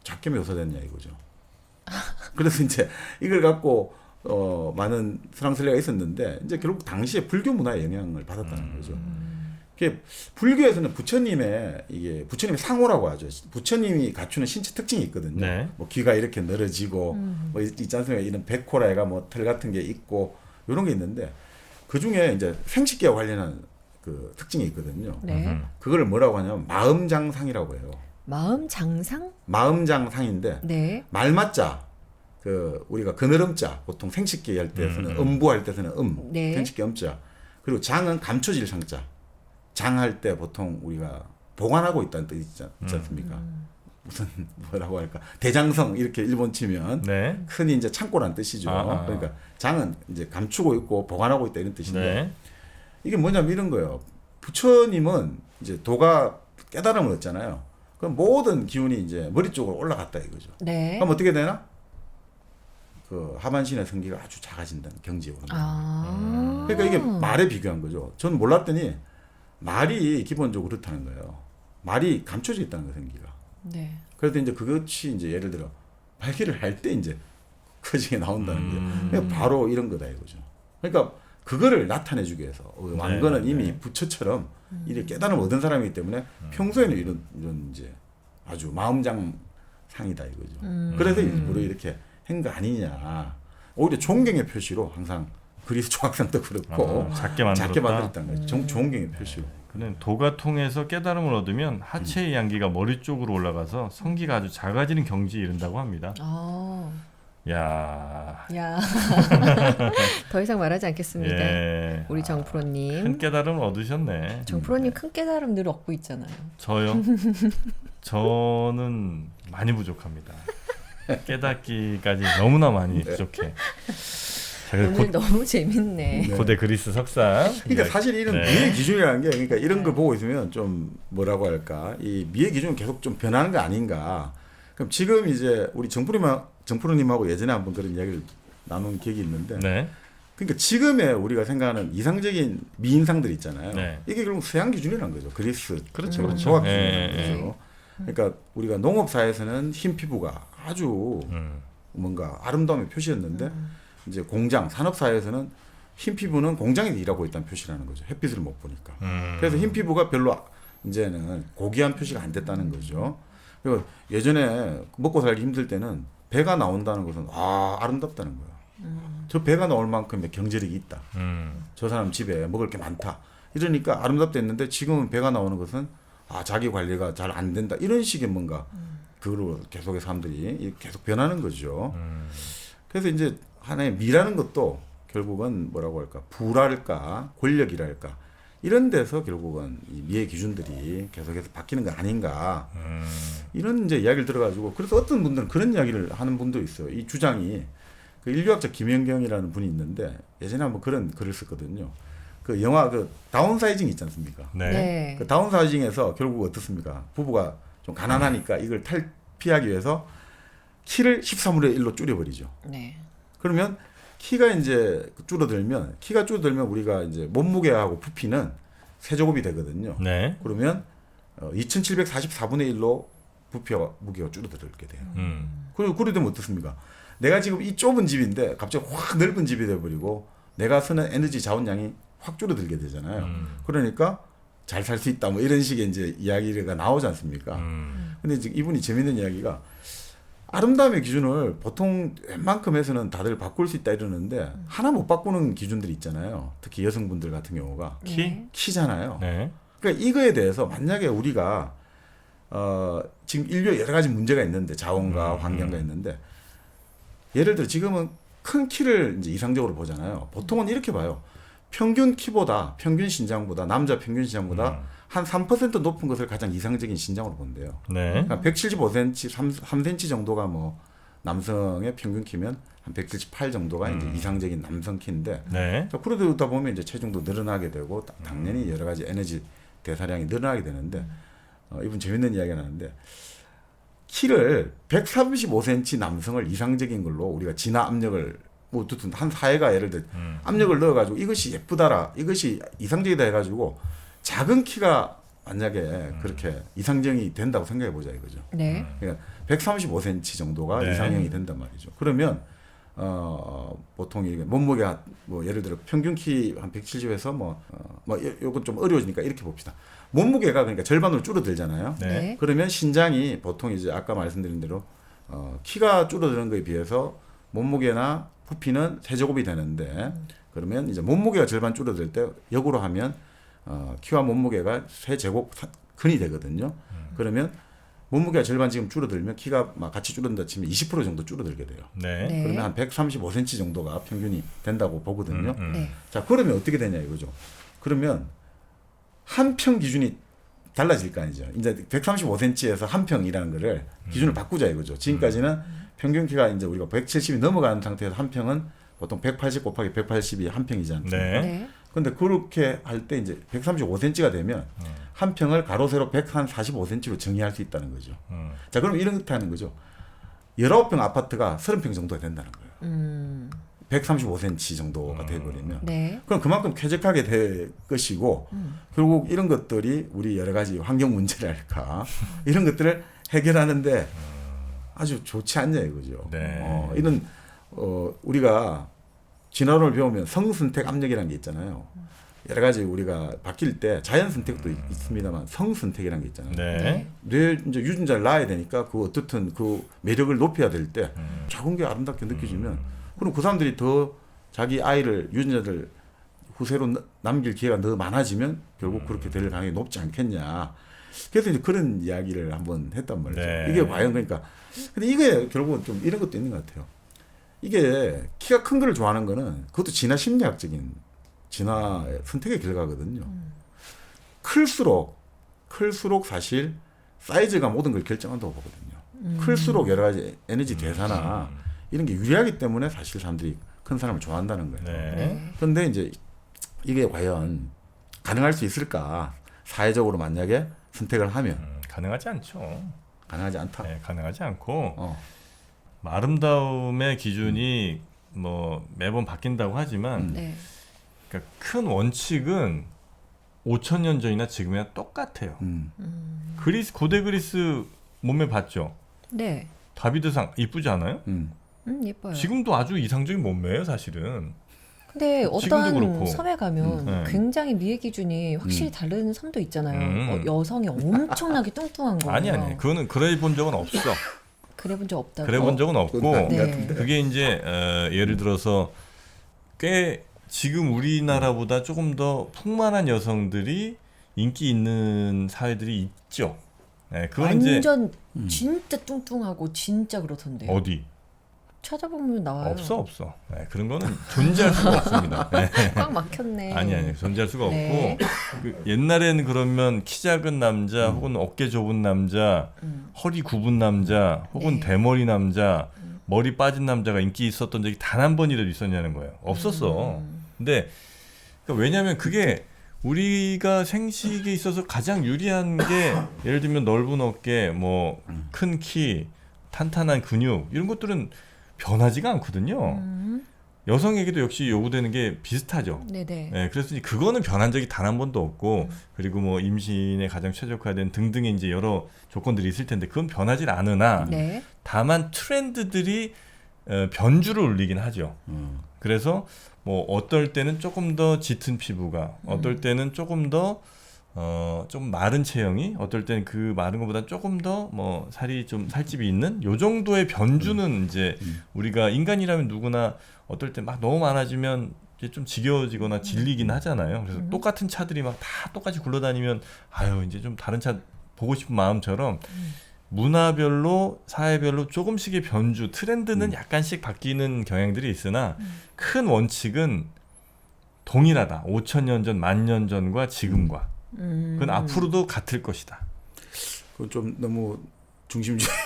[SPEAKER 2] 작게 묘사됐냐 이거죠. 그래서 이제 이걸 갖고 많은 수랑설레가 있었는데 이제 결국 당시에 불교 문화의 영향을 받았다는 거죠. 불교에서는 부처님의 상호라고 하죠. 부처님이 갖추는 신체 특징이 있거든요.
[SPEAKER 1] 네.
[SPEAKER 2] 뭐 귀가 이렇게 늘어지고 뭐 있지 않습니까? 이런 백호라가 뭐 털 같은 게 있고 이런 게 있는데 그 중에 이제 생식기와 관련한 그 특징이 있거든요.
[SPEAKER 3] 네.
[SPEAKER 2] 그거를 뭐라고 하냐면 마음장상이라고 해요.
[SPEAKER 3] 마음 장상?
[SPEAKER 2] 마음장상인데
[SPEAKER 3] 네.
[SPEAKER 2] 말맞자 그 우리가 그늘음자 보통 생식기 할 때서는 음부할 때서는
[SPEAKER 3] 네.
[SPEAKER 2] 생식기 음자 그리고 장은 감춰질 상자. 장할 때 보통 우리가 보관하고 있다는 뜻이 있지 않습니까? 무슨 뭐라고 할까 대장성 이렇게 일본 치면
[SPEAKER 1] 네.
[SPEAKER 2] 흔히 이제 창고란 뜻이죠. 그러니까 장은 이제 감추고 있고 보관하고 있다 이런 뜻인데
[SPEAKER 1] 네.
[SPEAKER 2] 이게 뭐냐면 이런 거예요. 부처님은 이제 도가 깨달음을 얻잖아요. 그럼 모든 기운이 이제 머리 쪽으로 올라갔다 이거죠.
[SPEAKER 3] 네.
[SPEAKER 2] 그럼 어떻게 되나? 그 하반신의 성기가 아주 작아진다는 경지에 오는 거예요. 그러니까 이게 말에 비교한 거죠. 전 몰랐더니 말이 기본적으로 그렇다는 거예요. 말이 감춰져 있다는 거예요, 성기가.
[SPEAKER 3] 네.
[SPEAKER 2] 그래서 이제 그것이 이제 예를 들어 발기를 할 때 이제 커지게 나온다는 게 그러니까 바로 이런 거다 이거죠. 그러니까 그거를 나타내주기 위해서 왕건은 이미 부처처럼 이렇게 깨달음을 얻은 사람이기 때문에 평소에는 이런 이제 아주 마음장 상이다 이거죠. 그래서 일부러 이렇게 한 거 아니냐. 오히려 존경의 표시로 항상 그리스 조각상도 그렇고
[SPEAKER 1] 작게
[SPEAKER 2] 만들었다는 거죠. 존경의 표시로.
[SPEAKER 1] 그는 도가 통해서 깨달음을 얻으면 하체의 양기가 머리 쪽으로 올라가서 성기가 아주 작아지는 경지에 이른다고 합니다. 야.
[SPEAKER 3] 더 이상 말하지 않겠습니다.
[SPEAKER 1] 예.
[SPEAKER 3] 우리 정프로님.
[SPEAKER 1] 큰 깨달음을 얻으셨네.
[SPEAKER 3] 정프로님 큰 깨달음 늘 얻고 있잖아요.
[SPEAKER 1] 저요? 저는 많이 부족합니다. 깨닫기까지 너무나 많이 부족해. 자, 그래서
[SPEAKER 3] 오늘 너무 재밌네.
[SPEAKER 1] 고대 그리스 석상.
[SPEAKER 2] 그러니까 사실 이런
[SPEAKER 1] 네.
[SPEAKER 2] 미의 기준이라는 게 그러니까 이런 걸 보고 있으면 좀 뭐라고 할까 이 미의 기준은 계속 좀 변하는 거 아닌가. 그럼 지금 이제 우리 정프로님하고 예전에 한번 그런 이야기를 나눈 기억이 있는데
[SPEAKER 1] 네.
[SPEAKER 2] 그러니까 지금의 우리가 생각하는 이상적인 미인상들 있잖아요.
[SPEAKER 1] 네.
[SPEAKER 2] 이게 결국 서양 기준이라는 거죠. 그리스
[SPEAKER 1] 그렇죠,
[SPEAKER 2] 그런
[SPEAKER 1] 그렇죠.
[SPEAKER 2] 조각
[SPEAKER 1] 예,
[SPEAKER 2] 기준이라는 거죠. 그러니까 우리가 농업 사회에서는 흰 피부가 아주 뭔가 아름다움의 표시였는데 이제 공장 산업 사회에서는 흰 피부는 공장에서 일하고 있다는 표시라는 거죠. 햇빛을 못 보니까. 그래서 흰 피부가 별로 이제는 고귀한 표시가 안 됐다는 거죠. 그리고 예전에 먹고 살기 힘들 때는 배가 나온다는 것은 아름답다는 거예요. 저 배가 나올 만큼의 경제력이 있다. 저 사람 집에 먹을 게 많다. 이러니까 아름답다 했는데 지금은 배가 나오는 것은 자기 관리가 잘 안 된다. 이런 식의 뭔가 그로 계속의 사람들이 계속 변하는 거죠. 그래서 이제 하나의 미라는 것도 결국은 뭐라고 할까 부랄까 권력이랄까 이런 데서 결국은 이 미의 기준들이 계속해서 바뀌는 거 아닌가 이런 이제 이야기를 들어가지고 그래서 어떤 분들은 그런 이야기를 하는 분도 있어요. 이 주장이 그 인류학자 김연경이라는 분이 있는데 예전에 한번 그런 글을 썼거든요. 그 영화 그 다운사이징 있지 않습니까?
[SPEAKER 1] 네.
[SPEAKER 3] 네.
[SPEAKER 2] 그 다운사이징에서 결국 어떻습니까? 부부가 좀 가난하니까 이걸 탈피하기 위해서 키를 13분의 1로 줄여버리죠.
[SPEAKER 3] 네.
[SPEAKER 2] 그러면 키가 이제 줄어들면 우리가 이제 몸무게하고 부피는 세제곱이 되거든요.
[SPEAKER 1] 네.
[SPEAKER 2] 그러면 2744분의 1로 부피와 무게가 줄어들게 돼요. 그리고 그래 되면 어떻습니까? 내가 지금 이 좁은 집인데 갑자기 확 넓은 집이 돼버리고 내가 쓰는 에너지 자원량이 확 줄어들게 되잖아요. 그러니까 잘 살 수 있다 뭐 이런 식의 이제 이야기가 나오지 않습니까? 근데 이제 이분이 재밌는 이야기가 아름다움의 기준을 보통 웬만큼 해서는 다들 바꿀 수 있다 이러는데 하나 못 바꾸는 기준들이 있잖아요. 특히 여성분들 같은 경우가
[SPEAKER 1] 키?
[SPEAKER 2] 키잖아요.
[SPEAKER 1] 네.
[SPEAKER 2] 그러니까 이거에 대해서 만약에 우리가 지금 인류에 여러 가지 문제가 있는데 자원과 환경가 있는데 예를 들어 지금은 큰 키를 이제 이상적으로 보잖아요. 보통은 이렇게 봐요. 평균 신장보다 남자 평균 신장보다 한 3% 높은 것을 가장 이상적인 신장으로 본대요.
[SPEAKER 1] 네.
[SPEAKER 2] 그러니까 175cm, 3cm 정도가 뭐 남성의 평균 키면 한 178 정도가 이제 이상적인 남성 키인데
[SPEAKER 1] 네.
[SPEAKER 2] 그러다 보면 이제 체중도 늘어나게 되고 당연히 여러 가지 에너지 대사량이 늘어나게 되는데 이분 재밌는 이야기가 나는데 키를 135cm 남성을 이상적인 걸로 우리가 진화 압력을 뭐 어쨌든 한 사회가 예를 들어 압력을 넣어가지고 이것이 예쁘다라 이것이 이상적이다 해가지고 작은 키가 만약에 그렇게 이상적이 된다고 생각해 보자 이거죠.
[SPEAKER 3] 네.
[SPEAKER 2] 그러니까 135cm 정도가
[SPEAKER 1] 네.
[SPEAKER 2] 이상형이 된단 말이죠. 그러면 보통 이게 몸무게가 뭐 예를 들어 평균 키 한 170에서 요건 좀 어려우니까 이렇게 봅시다. 몸무게가 그러니까 절반으로 줄어들잖아요.
[SPEAKER 1] 네.
[SPEAKER 3] 네.
[SPEAKER 2] 그러면 신장이 보통 이제 아까 말씀드린 대로 키가 줄어드는 거에 비해서 몸무게나 부피는 세제곱이 되는데 그러면 이제 몸무게가 절반 줄어들 때 역으로 하면 키와 몸무게가 세제곱 근이 되거든요. 그러면 몸무게가 절반 지금 줄어들면 키가 막 같이 줄어든다 치면 20% 정도 줄어들게 돼요.
[SPEAKER 1] 네.
[SPEAKER 3] 네.
[SPEAKER 2] 그러면 한 135cm 정도가 평균이 된다고 보거든요.
[SPEAKER 3] 네.
[SPEAKER 2] 자, 그러면 어떻게 되냐 이거죠. 그러면 한 평 기준이 달라질 거 아니죠. 이제 135cm에서 한 평이라는 거를 기준을 바꾸자 이거죠. 지금까지는 평균 키가 이제 우리가 170이 넘어가는 상태에서 한 평은 보통 180 곱하기 180이 한 평이지 않습니까?
[SPEAKER 1] 네.
[SPEAKER 3] 네.
[SPEAKER 2] 근데 그렇게 할 때 이제 135cm가 되면 한 평을 가로 세로 145cm로 정의할 수 있다는 거죠. 자, 그럼 이렇게 하는 거죠. 19평 아파트가 30평 정도가 된다는 거예요. 135cm 정도가 돼버리면.
[SPEAKER 3] 네.
[SPEAKER 2] 그럼 그만큼 쾌적하게 될 것이고 결국 이런 것들이 우리 여러 가지 환경 문제랄까 이런 것들을 해결하는데 아주 좋지 않냐 이거죠.
[SPEAKER 1] 네.
[SPEAKER 2] 이런 우리가 진화론을 배우면 성선택 압력이라는 게 있잖아요. 여러 가지 우리가 바뀔 때 자연 선택도 있습니다만 성선택이라는 게 있잖아요.
[SPEAKER 1] 네.
[SPEAKER 2] 뇌 이제 유전자를 낳아야 되니까 그 어떻든 그 매력을 높여야 될 때 작은 게 아름답게 느껴지면 그럼 그 사람들이 더 자기 아이를 유전자를 후세로 남길 기회가 더 많아지면 결국 그렇게 될 가능성이 높지 않겠냐. 그래서 이제 그런 이야기를 한번 했단 말이죠.
[SPEAKER 1] 네.
[SPEAKER 2] 이게 과연 그러니까 근데 이게 결국은 좀 이런 것도 있는 것 같아요. 이게 키가 큰 거를 좋아하는 거는 그것도 진화 심리학적인 진화 선택의 결과거든요. 클수록 사실 사이즈가 모든 걸 결정한다고 보거든요. 클수록 여러 가지 에너지 대사나 이런 게 유리하기 때문에 사실 사람들이 큰 사람을 좋아한다는 거예요.
[SPEAKER 1] 네.
[SPEAKER 2] 그런데 이제 이게 과연 가능할 수 있을까? 사회적으로 만약에 선택을 하면
[SPEAKER 1] 가능하지 않죠.
[SPEAKER 2] 가능하지 않다.
[SPEAKER 1] 네, 가능하지 않고
[SPEAKER 2] 어.
[SPEAKER 1] 아름다움의 기준이 뭐 매번 바뀐다고 하지만
[SPEAKER 3] 네.
[SPEAKER 1] 그러니까 큰 원칙은 5,000년 전이나 지금이나 똑같아요. 고대 그리스 몸매 봤죠?
[SPEAKER 3] 네.
[SPEAKER 1] 다비드상 이쁘지 않아요?
[SPEAKER 3] 예뻐요.
[SPEAKER 1] 지금도 아주 이상적인 몸매예요, 사실은.
[SPEAKER 3] 근데
[SPEAKER 1] 지금도
[SPEAKER 3] 어떤
[SPEAKER 1] 그렇고.
[SPEAKER 3] 섬에 가면
[SPEAKER 1] 네.
[SPEAKER 3] 굉장히 미의 기준이 확실히 다른 섬도 있잖아요. 여성이 엄청나게 뚱뚱한 거예요.
[SPEAKER 1] 아니. 그거는 그래 본 적은 없어.
[SPEAKER 3] 그래 본 적 없다고.
[SPEAKER 1] 그래 본 적은 없고
[SPEAKER 2] 그건
[SPEAKER 3] 네.
[SPEAKER 2] 같은데.
[SPEAKER 1] 그게 이제 예를 들어서 꽤 지금 우리나라보다 조금 더 풍만한 여성들이 인기 있는 사회들이 있죠. 네, 그건 이제
[SPEAKER 3] 완전 진짜 뚱뚱하고 진짜 그렇던데요.
[SPEAKER 1] 어디
[SPEAKER 3] 찾아보면 나와요.
[SPEAKER 1] 없어. 네, 그런 거는 존재할 수가 없습니다. 네.
[SPEAKER 3] 꽉 막혔네.
[SPEAKER 1] 아니 존재할 수가
[SPEAKER 3] 네.
[SPEAKER 1] 없고 그 옛날에는 그러면 키 작은 남자 혹은 어깨 좁은 남자, 허리 굽은 남자 혹은
[SPEAKER 3] 네.
[SPEAKER 1] 대머리 남자, 머리 빠진 남자가 인기 있었던 적이 단 한 번이라도 있었냐는 거예요. 없었어. 근데 그러니까 왜냐하면 그게 우리가 생식에 있어서 가장 유리한 게 예를 들면 넓은 어깨, 뭐 큰 키, 탄탄한 근육 이런 것들은 변하지가 않거든요. 여성에게도 역시 요구되는 게 비슷하죠.
[SPEAKER 3] 네네.
[SPEAKER 1] 네, 그래서 그거는 변한 적이 단 한 번도 없고 그리고 뭐 임신에 가장 최적화된 등등의 이제 여러 조건들이 있을 텐데 그건 변하지 않으나
[SPEAKER 3] 네.
[SPEAKER 1] 다만 트렌드들이 변주를 올리긴 하죠. 그래서 뭐 어떨 때는 조금 더 짙은 피부가, 어떨 때는 조금 더 좀 마른 체형이, 어떨 때는 그 마른 것보다 조금 더 뭐 살이 좀 살집이 있는 요 정도의 변주는 이제 우리가 인간이라면 누구나 어떨 때 막 너무 많아지면 이제 좀 지겨워지거나 질리긴 하잖아요. 그래서 똑같은 차들이 막 다 똑같이 굴러다니면 아유 이제 좀 다른 차 보고 싶은 마음처럼 문화별로 사회별로 조금씩의 변주 트렌드는 약간씩 바뀌는 경향들이 있으나 큰 원칙은 동일하다. 5,000년 전, 10,000년 전과 지금과 그건 앞으로도 같을 것이다.
[SPEAKER 2] 그건 좀 너무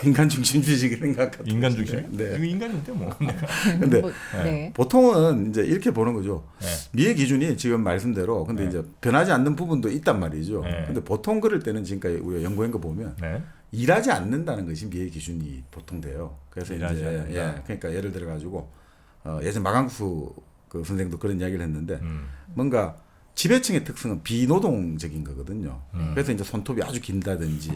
[SPEAKER 2] 인간 중심주의적인 생각 같은
[SPEAKER 1] 인간
[SPEAKER 2] 것인데.
[SPEAKER 1] 중심?
[SPEAKER 2] 네.
[SPEAKER 1] 이거 인간인데 뭐.
[SPEAKER 2] 근데
[SPEAKER 3] 뭐, 네.
[SPEAKER 2] 보통은 이제 이렇게 보는 거죠.
[SPEAKER 1] 네.
[SPEAKER 2] 미의 기준이 지금 말씀대로 근데
[SPEAKER 1] 네.
[SPEAKER 2] 이제 변하지 않는 부분도 있단 말이죠.
[SPEAKER 1] 네.
[SPEAKER 2] 근데 보통 그럴 때는 지금까지 우리가 연구한 거 보면
[SPEAKER 1] 네.
[SPEAKER 2] 일하지 않는다는 것이 미의 기준이 보통 돼요. 그래서
[SPEAKER 1] 일하지
[SPEAKER 2] 이제
[SPEAKER 1] 않는다.
[SPEAKER 2] 그러니까 예를 들어 가지고 예전 마강수 그 선생도 그런 이야기를 했는데 뭔가 지배층의 특성은 비노동적인 거거든요. 그래서 이제 손톱이 아주 길다든지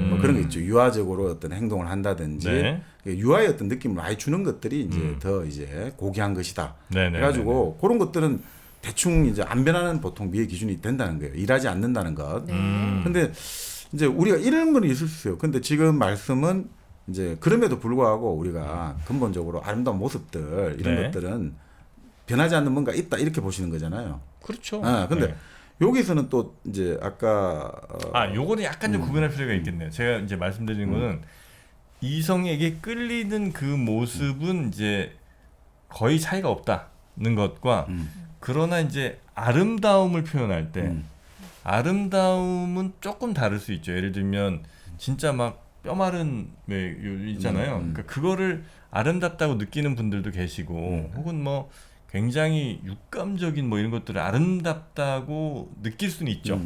[SPEAKER 2] 뭐 그런 거 있죠. 유아적으로 어떤 행동을 한다든지
[SPEAKER 1] 네.
[SPEAKER 2] 유아의 어떤 느낌을 많이 주는 것들이 이제 더 이제 고귀한 것이다.
[SPEAKER 1] 네네.
[SPEAKER 2] 그래가지고 그런 것들은 대충 이제 안 변하는 보통 미의 기준이 된다는 거예요. 일하지 않는다는 것. 근데 이제 우리가 이런 건 있을 수 있어요. 근데 지금 말씀은 이제 그럼에도 불구하고 우리가 근본적으로 아름다운 모습들 이런
[SPEAKER 1] 네.
[SPEAKER 2] 것들은 변하지 않는 뭔가 있다 이렇게 보시는 거잖아요.
[SPEAKER 1] 그렇죠.
[SPEAKER 2] 근데
[SPEAKER 1] 네.
[SPEAKER 2] 여기서는 또 이제 아까
[SPEAKER 1] 요거는 약간 좀 구분할 필요가 있겠네요. 제가 이제 말씀드리는 거는 이성에게 끌리는 그 모습은 이제 거의 차이가 없다는 것과 그러나 이제 아름다움을 표현할 때 아름다움은 조금 다를 수 있죠. 예를 들면 진짜 막 뼈 마른 있잖아요. 그러니까 그거를 아름답다고 느끼는 분들도 계시고 혹은 뭐 굉장히 육감적인 뭐 이런 것들을 아름답다고 느낄 수는 있죠.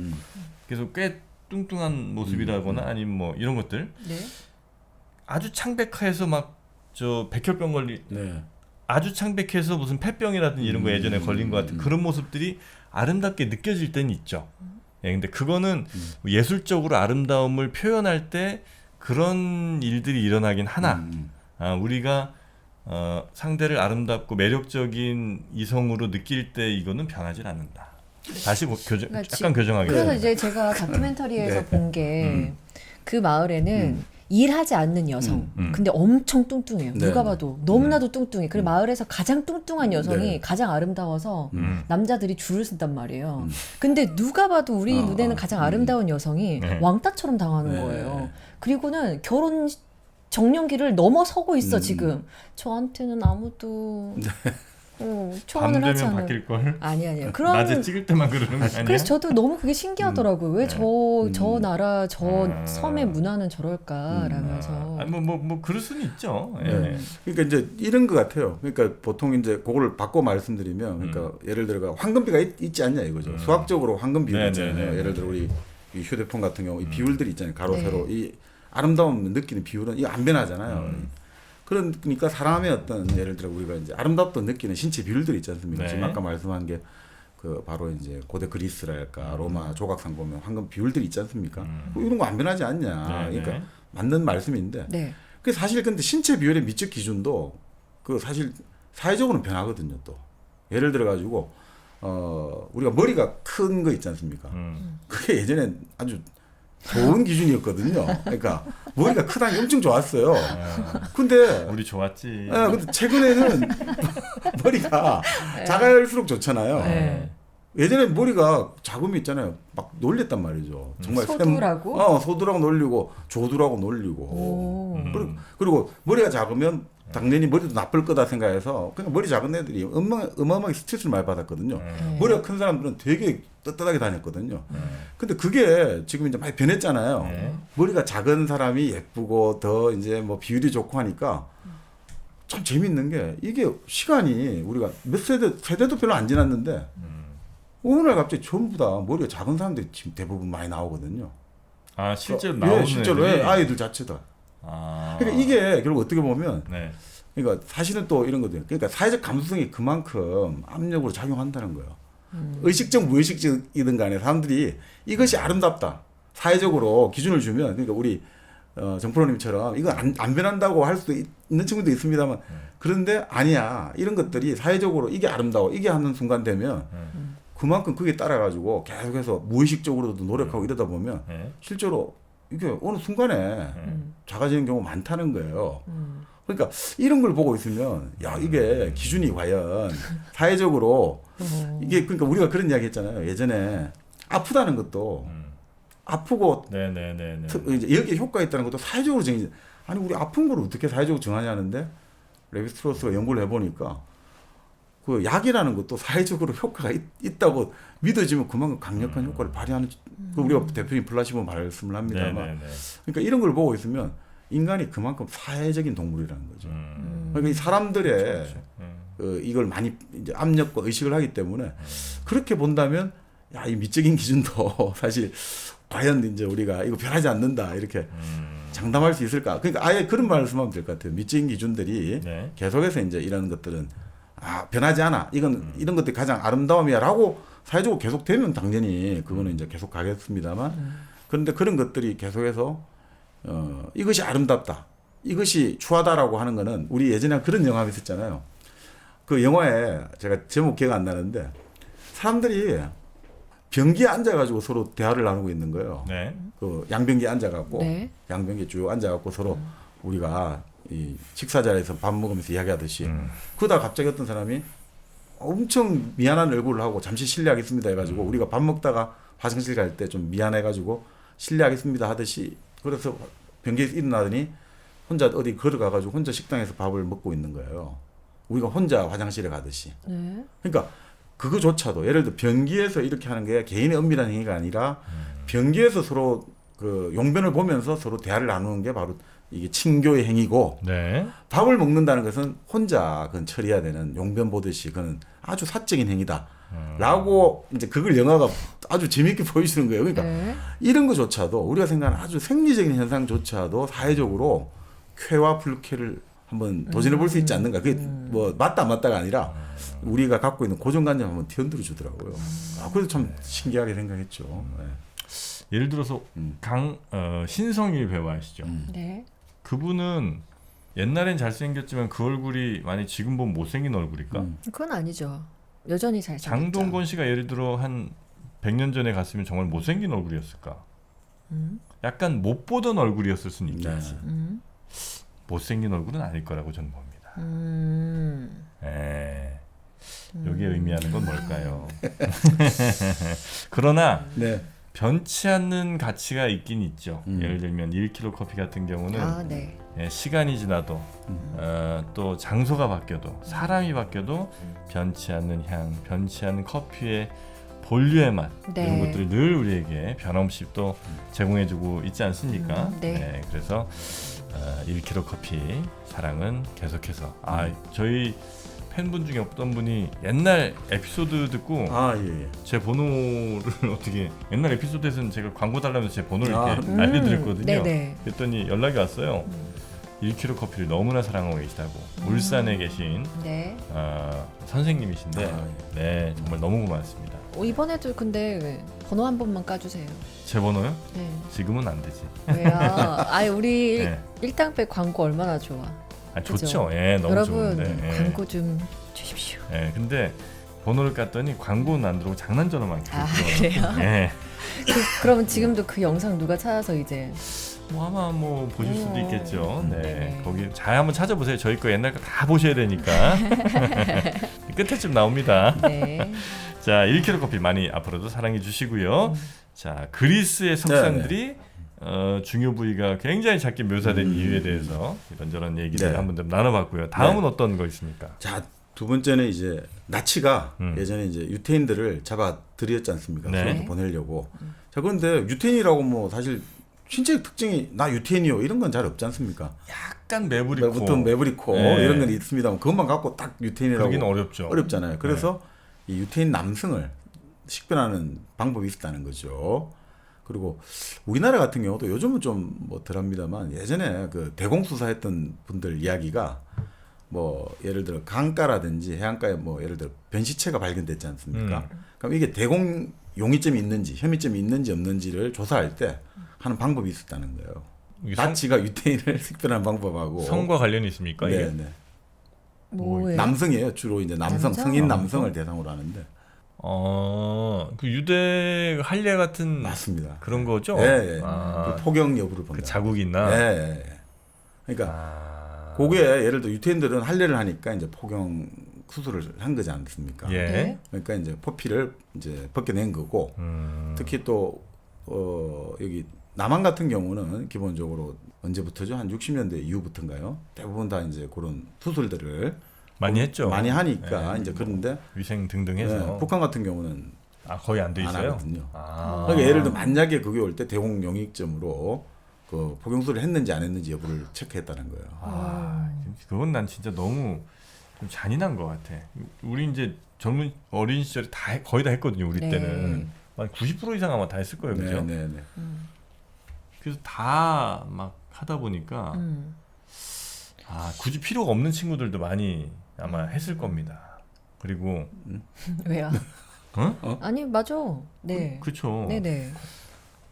[SPEAKER 1] 그래서 꽤 뚱뚱한 모습이라거나 아니면 뭐 이런 것들
[SPEAKER 3] 네.
[SPEAKER 1] 아주 창백해서 막 저 백혈병
[SPEAKER 2] 네.
[SPEAKER 1] 아주 창백해서 무슨 폐병이라든지 이런 거 예전에 걸린 것 같은 그런 모습들이 아름답게 느껴질 때는 있죠. 예, 근데 그거는 예술적으로 아름다움을 표현할 때 그런 일들이 일어나긴 하나 우리가 상대를 아름답고 매력적인 이성으로 느낄 때 이거는 변하지 않는다. 다시
[SPEAKER 3] 그러니까
[SPEAKER 1] 약간 교정하겠습니다.
[SPEAKER 3] 그래서 이제 제가 다큐멘터리에서 본 게 그 마을에는 일하지 않는 여성. 근데 엄청 뚱뚱해요.
[SPEAKER 2] 네.
[SPEAKER 3] 누가 봐도 너무나도 뚱뚱해. 그리고 마을에서 가장 뚱뚱한 여성이
[SPEAKER 2] 네.
[SPEAKER 3] 가장 아름다워서 남자들이 줄을 쓴단 말이에요. 근데 누가 봐도 우리 눈에는 가장 아름다운 여성이
[SPEAKER 1] 네.
[SPEAKER 3] 왕따처럼 당하는
[SPEAKER 2] 네.
[SPEAKER 3] 거예요. 그리고는 결혼 정년기를 넘어서고 있어 지금. 저한테는 아무도
[SPEAKER 1] 밤
[SPEAKER 3] 초원을 하지
[SPEAKER 1] 되면
[SPEAKER 3] 않아요.
[SPEAKER 1] 바뀔 걸.
[SPEAKER 3] 아니에요. 그런
[SPEAKER 1] 낮에 찍을 때만 그러는 거 아니야?
[SPEAKER 3] 그래서 저도 너무 그게 신기하더라고요. 왜 저 나라 저
[SPEAKER 1] 아.
[SPEAKER 3] 섬의 문화는 저럴까라면서.
[SPEAKER 1] 뭐 그럴 수는 있죠. 예.
[SPEAKER 2] 네. 그러니까 이제 이런 것 같아요. 그러니까 보통 이제 그걸 바꿔 말씀드리면, 그러니까 예를 들어가 황금비가 있지 않냐 이거죠. 수학적으로 황금 비율 있잖아요.
[SPEAKER 1] 네네네.
[SPEAKER 2] 예를 들어 우리 이 휴대폰 같은 경우 이 비율들이 있잖아요. 가로
[SPEAKER 3] 네.
[SPEAKER 2] 세로 이 아름다움 느끼는 비율은 이거 안 변하잖아요. 그러니까 사람의 어떤 예를 들어 우리가 이제 아름답다 느끼는 신체 비율들이 있지 않습니까?
[SPEAKER 1] 네.
[SPEAKER 2] 지금 아까 말씀한 게 그 바로 이제 고대 그리스랄까 로마 조각상 보면 황금 비율들이 있지 않습니까? 뭐 이런 거 안 변하지 않냐?
[SPEAKER 1] 네,
[SPEAKER 2] 그러니까
[SPEAKER 1] 네.
[SPEAKER 2] 맞는 말씀인데.
[SPEAKER 3] 네.
[SPEAKER 2] 그 사실 근데 신체 비율의 미적 기준도 그 사실 사회적으로는 변하거든요. 또 예를 들어 가지고 우리가 머리가 큰 거 있지 않습니까? 그게 예전엔 아주 좋은 기준이었거든요. 그러니까 머리가 크다는 게 엄청 좋았어요. 근데
[SPEAKER 1] 우리 좋았지.
[SPEAKER 2] 근데 최근에는 머리가 작을수록 좋잖아요.
[SPEAKER 3] 네.
[SPEAKER 2] 예전에 머리가 작으면 있잖아요. 막 놀렸단 말이죠. 정말
[SPEAKER 3] 소두라고?
[SPEAKER 2] 소두라고 놀리고 조두라고 놀리고.
[SPEAKER 3] 오.
[SPEAKER 2] 그리고 머리가 작으면 당연히 머리도 나쁠 거다 생각해서 그냥 머리 작은 애들이 어마어마하게 스트레스를 많이 받았거든요. 머리가 큰 사람들은 되게 떳떳하게 다녔거든요. 근데 그게 지금 이제 많이 변했잖아요.
[SPEAKER 1] 네.
[SPEAKER 2] 머리가 작은 사람이 예쁘고 더 이제 뭐 비율이 좋고 하니까 참 재밌는 게 이게 시간이 우리가 몇 세대도 별로 안 지났는데 어느 날 갑자기 전부 다 머리가 작은 사람들이 지금 대부분 많이 나오거든요.
[SPEAKER 1] 아 실제로 나오는
[SPEAKER 2] 실제로
[SPEAKER 1] 애들이?
[SPEAKER 2] 아이들 자체다.
[SPEAKER 1] 아.
[SPEAKER 2] 그러니까 이게 결국 어떻게 보면
[SPEAKER 1] 네.
[SPEAKER 2] 그러니까 사실은 또 이런 거죠. 그러니까 사회적 감수성이 그만큼 압력으로 작용한다는 거예요. 의식적 무의식적이든 간에 사람들이 이것이 아름답다. 사회적으로 기준을 주면 그러니까 우리 정프로님처럼 이거 안 변한다고 할 수도 있는 친구도 있습니다만 그런데 아니야. 이런 것들이 사회적으로 이게 아름다워. 이게 하는 순간 되면 그만큼 그게 따라가지고 계속해서 무의식적으로도 노력하고 이러다 보면
[SPEAKER 1] 네.
[SPEAKER 2] 실제로 이게 어느 순간에 작아지는 경우가 많다는 거예요. 그러니까 이런 걸 보고 있으면 야 이게 기준이 과연 사회적으로 이게 그러니까 우리가 그런 이야기 했잖아요. 예전에 아프다는 것도 아프고
[SPEAKER 1] 네네네네.
[SPEAKER 2] 이제 여기에 효과가 있다는 것도 사회적으로 정해져. 아니 우리 아픈 걸 어떻게 사회적으로 정하냐는데 레비스트로스가 연구를 해보니까 그 약이라는 것도 사회적으로 효과가 있다고 믿어지면 그만큼 강력한 효과를 발휘하는 그 우리가 대표님 플라시보 말씀을 합니다만
[SPEAKER 1] 네네네.
[SPEAKER 2] 그러니까 이런 걸 보고 있으면 인간이 그만큼 사회적인 동물이라는 거죠. 그러니까 이 사람들의 이걸 많이 이제 압력과 의식을 하기 때문에 그렇게 본다면 야, 이 미적인 기준도 사실 과연 이제 우리가 이거 변하지 않는다 이렇게 장담할 수 있을까? 그러니까 아예 그런 말씀하면 될 것 같아요. 미적인 기준들이
[SPEAKER 1] 네.
[SPEAKER 2] 계속해서 이제 이런 것들은 변하지 않아. 이건 이런 것들이 가장 아름다움이야라고 사회적으로 계속 되면 당연히 그거는 이제 계속 가겠습니다만 그런데 그런 것들이 계속해서 이것이 아름답다. 이것이 추하다라고 하는 거는 우리 예전에 그런 영화가 있었잖아요. 그 영화에 제가 제목 기억 안 나는데 사람들이 변기에 앉아가지고 서로 대화를 나누고 있는 거예요.
[SPEAKER 1] 네.
[SPEAKER 2] 그 양변기에 앉아갖고
[SPEAKER 3] 네.
[SPEAKER 2] 양변기에 쭉 앉아갖고 서로 우리가 이 식사 자리에서 밥 먹으면서 이야기하듯이 그러다 갑자기 어떤 사람이 엄청 미안한 얼굴을 하고 잠시 실례하겠습니다 해가지고 우리가 밥 먹다가 화장실 갈 때 좀 미안해가지고 실례하겠습니다 하듯이 그래서 변기에서 일어나더니 혼자 어디 걸어가가지고 혼자 식당에서 밥을 먹고 있는 거예요. 우리가 혼자 화장실에 가듯이.
[SPEAKER 3] 네.
[SPEAKER 2] 그러니까 그거조차도 예를 들어 변기에서 이렇게 하는 게 개인의 은밀한 행위가 아니라 변기에서 서로 그 용변을 보면서 서로 대화를 나누는 게 바로 이게 친교의 행위고
[SPEAKER 1] 네.
[SPEAKER 2] 밥을 먹는다는 것은 혼자 그건 처리해야 되는 용변 보듯이 그건 아주 사적인 행위다. 라고 이제 그걸 영화가 아주 재밌게 보여주는 거예요. 그러니까
[SPEAKER 3] 네.
[SPEAKER 2] 이런 것조차도 우리가 생각하는 아주 생리적인 현상조차도 사회적으로 쾌와 불쾌를 한번 도전해 볼 수 있지 않는가. 그게 뭐 맞다 안 맞다가 아니라 우리가 갖고 있는 고정관념 한번 뒤흔들어 주더라고요. 그래서 참 신기하게 생각했죠. 네.
[SPEAKER 1] 예를 들어서 신성일 배우 아시죠?
[SPEAKER 3] 네.
[SPEAKER 1] 그분은 옛날엔 잘생겼지만 그 얼굴이 만약 지금 보면 못생긴 얼굴일까?
[SPEAKER 3] 그건 아니죠. 여전히 잘 생겼죠.
[SPEAKER 1] 장동건 씨가 예를 들어 한 100년 전에 갔으면 정말 못생긴 얼굴이었을까? 약간 못 보던 얼굴이었을 수는 있겠지. 못생긴 얼굴은 아닐 거라고 저는 봅니다. 여기에 의미하는 건 뭘까요? 그러나
[SPEAKER 2] 네.
[SPEAKER 1] 변치 않는 가치가 있긴 있죠. 예를 들면 1kg 커피 같은 경우는
[SPEAKER 3] 아, 네.
[SPEAKER 1] 시간이 지나도 또 장소가 바뀌어도 사람이 바뀌어도 변치 않는 향, 변치 않는 커피의 본류의 맛
[SPEAKER 3] 네.
[SPEAKER 1] 이런 것들을 늘 우리에게 변함없이 또 제공해주고 있지 않습니까?
[SPEAKER 3] 네.
[SPEAKER 1] 그래서 1kg 커피 사랑은 계속해서 저희 팬분 중에 어떤 분이 옛날 에피소드 듣고
[SPEAKER 2] 예.
[SPEAKER 1] 제 번호를 어떻게 옛날 에피소드에서는 제가 광고 달라면서 제 번호를 이렇게
[SPEAKER 3] 음.
[SPEAKER 1] 알려드렸거든요.
[SPEAKER 3] 네네.
[SPEAKER 1] 그랬더니 연락이 왔어요. 1kg 커피를 너무나 사랑하고 계시다고 울산에 계신
[SPEAKER 3] 네.
[SPEAKER 1] 선생님이신데 네 정말 너무 고맙습니다.
[SPEAKER 3] 이번에도 근데 번호 한 번만 까주세요.
[SPEAKER 1] 제 번호요?
[SPEAKER 3] 네.
[SPEAKER 1] 지금은 안 되지.
[SPEAKER 3] 왜요? 우리
[SPEAKER 1] 네.
[SPEAKER 3] 일당백 광고 얼마나 좋아. 그죠?
[SPEAKER 1] 좋죠. 예, 너무
[SPEAKER 3] 여러분
[SPEAKER 1] 좋은데.
[SPEAKER 3] 광고 좀 주십시오.
[SPEAKER 1] 예, 근데 번호를 깠더니 광고는 안 들어오고 장난 전화만 계속
[SPEAKER 3] 그래요?
[SPEAKER 1] 예.
[SPEAKER 3] 그러면 지금도 그 영상 누가 찾아서 이제
[SPEAKER 1] 뭐 아마 뭐 보실 수도 있겠죠. 네.
[SPEAKER 3] 네.
[SPEAKER 1] 거기 잘 한번 찾아보세요. 저희 거 옛날 거 다 보셔야 되니까. 끝에쯤 나옵니다.
[SPEAKER 3] 네.
[SPEAKER 1] 자, 1kg 커피 많이 앞으로도 사랑해 주시고요. 자, 그리스의 석상들이 중요 부위가 굉장히 작게 묘사된 이유에 대해서 이런저런 얘기를 한번 좀 나눠봤고요. 다음은 어떤 거 있습니까?
[SPEAKER 2] 자, 두 번째는 이제 나치가 예전에 이제 유태인들을 잡아 들였지 않습니까?
[SPEAKER 1] 네.
[SPEAKER 2] 프론트 보내려고. 자, 그런데 유태인이라고 뭐 사실 신체 특징이 나 유태인이요 이런 건 잘 없지 않습니까?
[SPEAKER 1] 약간 매부리코.
[SPEAKER 2] 붙은 매부리코
[SPEAKER 1] 네.
[SPEAKER 2] 이런 건 있습니다만 그것만 갖고 딱 유태인이라고
[SPEAKER 1] 그러긴 어렵죠.
[SPEAKER 2] 어렵잖아요. 그래서 이 유태인 남성을 식별하는 방법이 있었다는 거죠. 그리고 우리나라 같은 경우도 요즘은 좀 뭐 덜합니다만 예전에 그 대공수사했던 분들 이야기가 뭐 예를 들어 강가라든지 해안가에 뭐 예를 들어 변시체가 발견됐지 않습니까? 그럼 이게 대공 용의점이 있는지 혐의점이 있는지 없는지를 조사할 때 하는 방법이 있었다는 거예요. 나치가 유태인을 식별하는 방법하고
[SPEAKER 1] 성과 관련이 있습니까? 이게?
[SPEAKER 2] 네.
[SPEAKER 3] 뭐예요?
[SPEAKER 2] 남성이에요. 주로 이제 남성,
[SPEAKER 3] 남성?
[SPEAKER 2] 성인 남성을 대상으로 하는데.
[SPEAKER 1] 그 유대 할례 같은
[SPEAKER 2] 맞습니다.
[SPEAKER 1] 그런 거죠?
[SPEAKER 2] 예.
[SPEAKER 1] 아,
[SPEAKER 2] 그 포경 여부를 본다.
[SPEAKER 1] 그 자국이 있나?
[SPEAKER 2] 예. 그러니까 그게 예를 들어 유태인들은 할례를 하니까 이제 포경 수술을 한 거지 않습니까?
[SPEAKER 1] 예.
[SPEAKER 3] 네.
[SPEAKER 2] 그러니까 이제 포피를 이제 벗겨낸 거고 특히 또 여기 남한 같은 경우는 기본적으로 언제부터죠? 한 60년대 이후부터인가요? 대부분 다 이제 그런 수술들을
[SPEAKER 1] 많이 했죠.
[SPEAKER 2] 많이 하니까
[SPEAKER 1] 예.
[SPEAKER 2] 이제 그런데
[SPEAKER 1] 위생 등등 해서
[SPEAKER 2] 북한 같은 경우는
[SPEAKER 1] 거의 안 돼
[SPEAKER 2] 안
[SPEAKER 1] 있어요.
[SPEAKER 2] 하거든요.
[SPEAKER 1] 아.
[SPEAKER 2] 그러니까 예를 들어 만약에 그게 올 때 대공 용의점으로 그 포경수를 했는지 안 했는지 여부를 체크했다는 거예요.
[SPEAKER 1] 그건 난 진짜 너무 좀 잔인한 것 같아. 우리 이제 젊은 어린 시절에 거의 다 했거든요. 우리
[SPEAKER 3] 네.
[SPEAKER 1] 때는 한 90% 이상 아마 다 했을 거예요, 그죠?
[SPEAKER 2] 네.
[SPEAKER 1] 그래서 다 막 하다 보니까 굳이 필요가 없는 친구들도 많이 아마 했을 겁니다. 그리고
[SPEAKER 3] 왜요? 아니 맞아. 네.
[SPEAKER 1] 그렇죠.
[SPEAKER 3] 네네.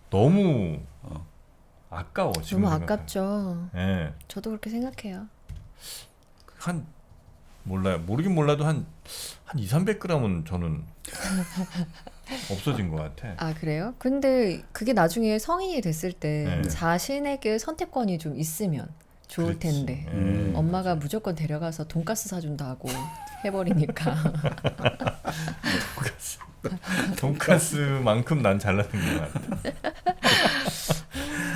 [SPEAKER 1] 너무 아까워 지금
[SPEAKER 3] 너무
[SPEAKER 1] 생각하면.
[SPEAKER 3] 아깝죠.
[SPEAKER 1] 예.
[SPEAKER 3] 저도 그렇게 생각해요.
[SPEAKER 1] 한 몰라요. 모르긴 몰라도 한 200-300g은 저는 없어진 것 같아.
[SPEAKER 3] 그래요? 근데 그게 나중에 성인이 됐을 때
[SPEAKER 1] 네.
[SPEAKER 3] 자신에게 선택권이 좀 있으면 좋을
[SPEAKER 1] 그렇지.
[SPEAKER 3] 텐데 엄마가 무조건 데려가서 돈가스 사준다 하고 해버리니까.
[SPEAKER 1] 돈가스만큼 난 잘나는 것 같아.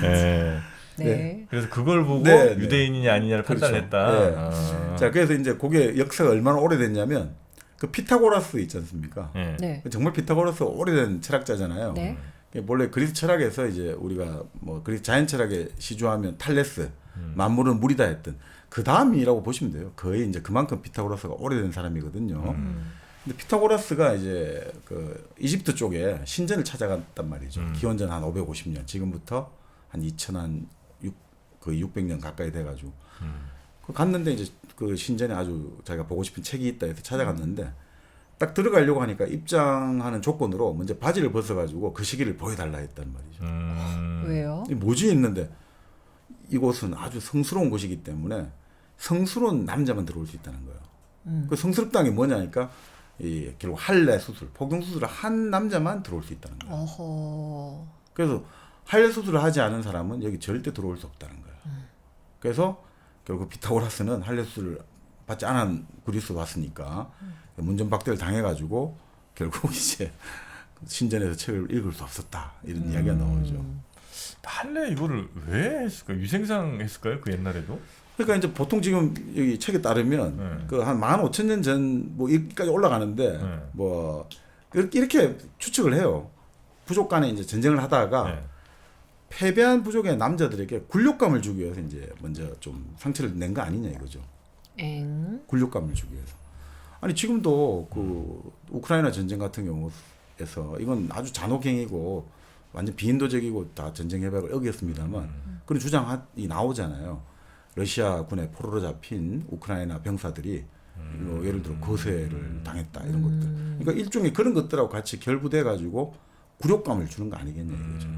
[SPEAKER 1] 네.
[SPEAKER 3] 네.
[SPEAKER 1] 그래서 그걸 보고
[SPEAKER 2] 네.
[SPEAKER 1] 유대인이냐 아니냐를
[SPEAKER 2] 그렇죠.
[SPEAKER 1] 판단했다.
[SPEAKER 2] 자, 그래서 이제 그게 역사가 얼마나 오래됐냐면 그 피타고라스 있지 않습니까?
[SPEAKER 1] 네.
[SPEAKER 3] 네.
[SPEAKER 2] 정말 피타고라스 오래된 철학자잖아요.
[SPEAKER 3] 네.
[SPEAKER 2] 원래 그리스 철학에서 이제 우리가 뭐 그리스 자연 철학에 시주하면 탈레스, 만물은 물이다 했던 그 다음이라고 보시면 돼요. 거의 이제 그만큼 피타고라스가 오래된 사람이거든요. 근데 피타고라스가 이제 그 이집트 쪽에 신전을 찾아갔단 말이죠. 기원전 한 550년, 지금부터 한 600년 가까이 돼가지고 그 갔는데 이제 그 신전에 아주 자기가 보고 싶은 책이 있다 해서 찾아갔는데 딱 들어가려고 하니까 입장하는 조건으로 먼저 바지를 벗어가지고 그 시기를 보여달라 했단 말이죠.
[SPEAKER 3] 왜요?
[SPEAKER 2] 이 뭐지 했는데 이곳은 아주 성스러운 곳이기 때문에 성스러운 남자만 들어올 수 있다는 거예요. 그 성스럽다는 게 뭐냐니까 이 결국 할례 수술, 포경 수술을 한 남자만 들어올 수 있다는 거예요.
[SPEAKER 3] 어허.
[SPEAKER 2] 그래서 할례 수술을 하지 않은 사람은 여기 절대 들어올 수 없다는 거예요. 그래서 결국 피타고라스는 할례 수술을 받지 않은 그리스 왔으니까 문전박대를 당해가지고 결국 이제 신전에서 책을 읽을 수 없었다 이런 이야기가 나오죠.
[SPEAKER 1] 할례 이거를 왜 했을까요? 위생상 했을까요? 그 옛날에도?
[SPEAKER 2] 그러니까 이제 보통 지금 여기 책에 따르면
[SPEAKER 1] 네.
[SPEAKER 2] 그 한 15,000년 전 뭐 여기까지 올라가는데
[SPEAKER 1] 네.
[SPEAKER 2] 뭐 이렇게 추측을 해요. 부족 간에 이제 전쟁을 하다가
[SPEAKER 1] 네.
[SPEAKER 2] 패배한 부족의 남자들에게 굴욕감을 주기 위해서 이제 먼저 좀 상처를 낸 거 아니냐 이거죠. 굴욕감을 주기 위해서. 아니 지금도 그 우크라이나 전쟁 같은 경우에서 이건 아주 잔혹행위고 완전 비인도적이고 다 전쟁 협약을 어겼습니다만 그런 주장이 나오잖아요. 러시아 군에 포로로 잡힌 우크라이나 병사들이 뭐 예를 들어 거세를 당했다 이런 것들. 그러니까 일종의 그런 것들하고 같이 결부돼 가지고 굴욕감을 주는 거 아니겠냐 이거죠.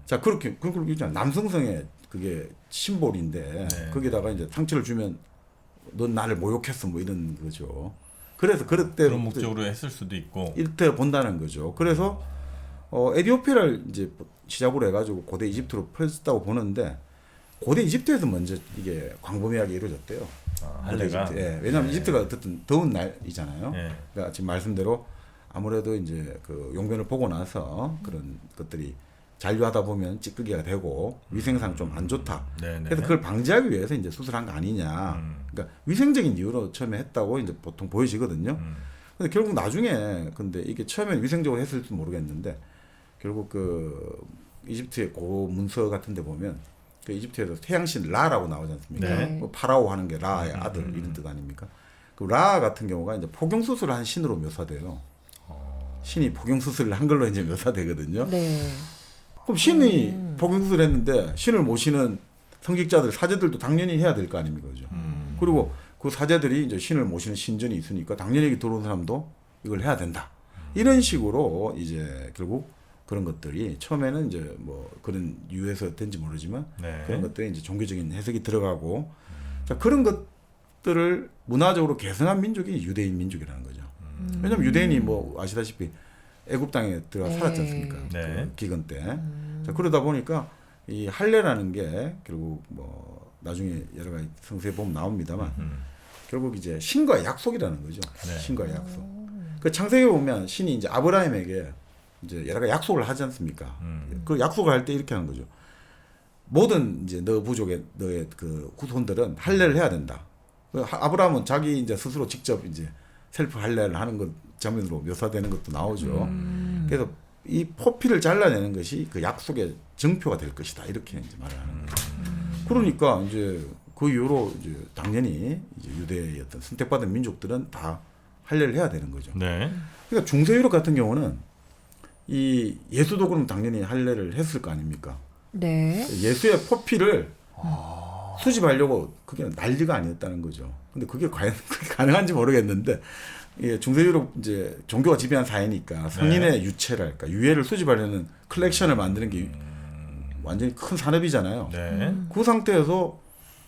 [SPEAKER 2] 자 그렇게 있잖아. 남성성의 그게 심볼인데
[SPEAKER 1] 네.
[SPEAKER 2] 거기다가 이제 상처를 주면 넌 나를 모욕했어 뭐 이런 거죠. 그래서 그럴
[SPEAKER 1] 그런 목적으로 했을 수도 있고.
[SPEAKER 2] 이때 본다는 거죠. 그래서 에티오피아를 이제 시작으로 해가지고 고대 이집트로 펼쳤다고 보는데 고대 이집트에서 먼저 이게 광범위하게 이루어졌대요.
[SPEAKER 1] 할례가.
[SPEAKER 2] 이집트. 예. 왜냐하면
[SPEAKER 1] 네.
[SPEAKER 2] 이집트가 어쨌든 더운 날이잖아요.
[SPEAKER 1] 네.
[SPEAKER 2] 그러니까 지금 말씀대로 아무래도 이제 그 용변을 보고 나서 그런 것들이 잔류하다 보면 찌꺼기가 되고 위생상 좀 안 좋다.
[SPEAKER 1] 네, 네.
[SPEAKER 2] 그래서 그걸 방지하기 위해서 이제 수술한 거 아니냐. 그러니까 위생적인 이유로 처음에 했다고 이제 보통 보여지거든요. 근데 결국 나중에 근데 이게 처음에 위생적으로 했을지 모르겠는데 결국 그 이집트의 고 문서 같은 데 보면 그 이집트에서 태양신 라라고 나오지 않습니까?
[SPEAKER 1] 네.
[SPEAKER 2] 뭐 파라오 하는 게 라의 아들 이런 뜻 아닙니까? 그 라 같은 경우가 이제 포경 수술을 한 신으로 묘사돼요. 신이 포경 수술을 한 걸로 이제 묘사되거든요.
[SPEAKER 3] 네.
[SPEAKER 2] 그럼 신이 포경 수술을 했는데 신을 모시는 성직자들 사제들도 당연히 해야 될 거 아닙니까, 그죠? 그리고 그 사제들이 이제 신을 모시는 신전이 있으니까 당연히 여기 들어온 사람도 이걸 해야 된다. 이런 식으로 이제 결국 그런 것들이 처음에는 이제 뭐 그런 이유에서 된지 모르지만
[SPEAKER 1] 네.
[SPEAKER 2] 그런 것들에 이제 종교적인 해석이 들어가고 자 그런 것들을 문화적으로 개성한 민족이 유대인 민족이라는 거죠. 왜냐하면 유대인이 뭐 아시다시피 애굽 땅에 들어가
[SPEAKER 3] 네.
[SPEAKER 2] 살았지 않습니까?
[SPEAKER 1] 네.
[SPEAKER 2] 그 기근 때. 자 그러다 보니까 이 할례라는 게 결국 뭐 나중에 여러 가지 성서에 보면 나옵니다만 결국 이제 신과의 약속이라는 거죠.
[SPEAKER 1] 네.
[SPEAKER 2] 신과의 약속. 그 창세기에 보면 신이 이제 아브라함에게 이제 여러 가지 약속을 하지 않습니까? 그 약속을 할 때 이렇게 하는 거죠. 모든 이제 너 부족의 너의 그 후손들은 할례를 해야 된다. 아브라함은 자기 이제 스스로 직접 이제 셀프 할례를 하는 것 장면으로 묘사되는 것도 나오죠. 그래서 이 포피를 잘라내는 것이 그 약속의 증표가 될 것이다. 이렇게 이제 말을 하는 거죠. 그러니까 이제 그 이후로 이제 당연히 이제 유대의 어떤 선택받은 민족들은 다 할례를 해야 되는 거죠.
[SPEAKER 1] 네.
[SPEAKER 2] 그러니까 중세 유럽 같은 경우는 이 예수도 그럼 당연히 할례를 했을 거 아닙니까?
[SPEAKER 3] 네.
[SPEAKER 2] 예수의 포피를 수집하려고 그게 난리가 아니었다는 거죠. 근데 그게 과연 그게 가능한지 모르겠는데 예, 중세 유럽 이제 종교가 지배한 사회니까 성인의 유체랄까 유해를 수집하려는 컬렉션을 만드는 게 완전히 큰 산업이잖아요.
[SPEAKER 1] 네.
[SPEAKER 2] 그 상태에서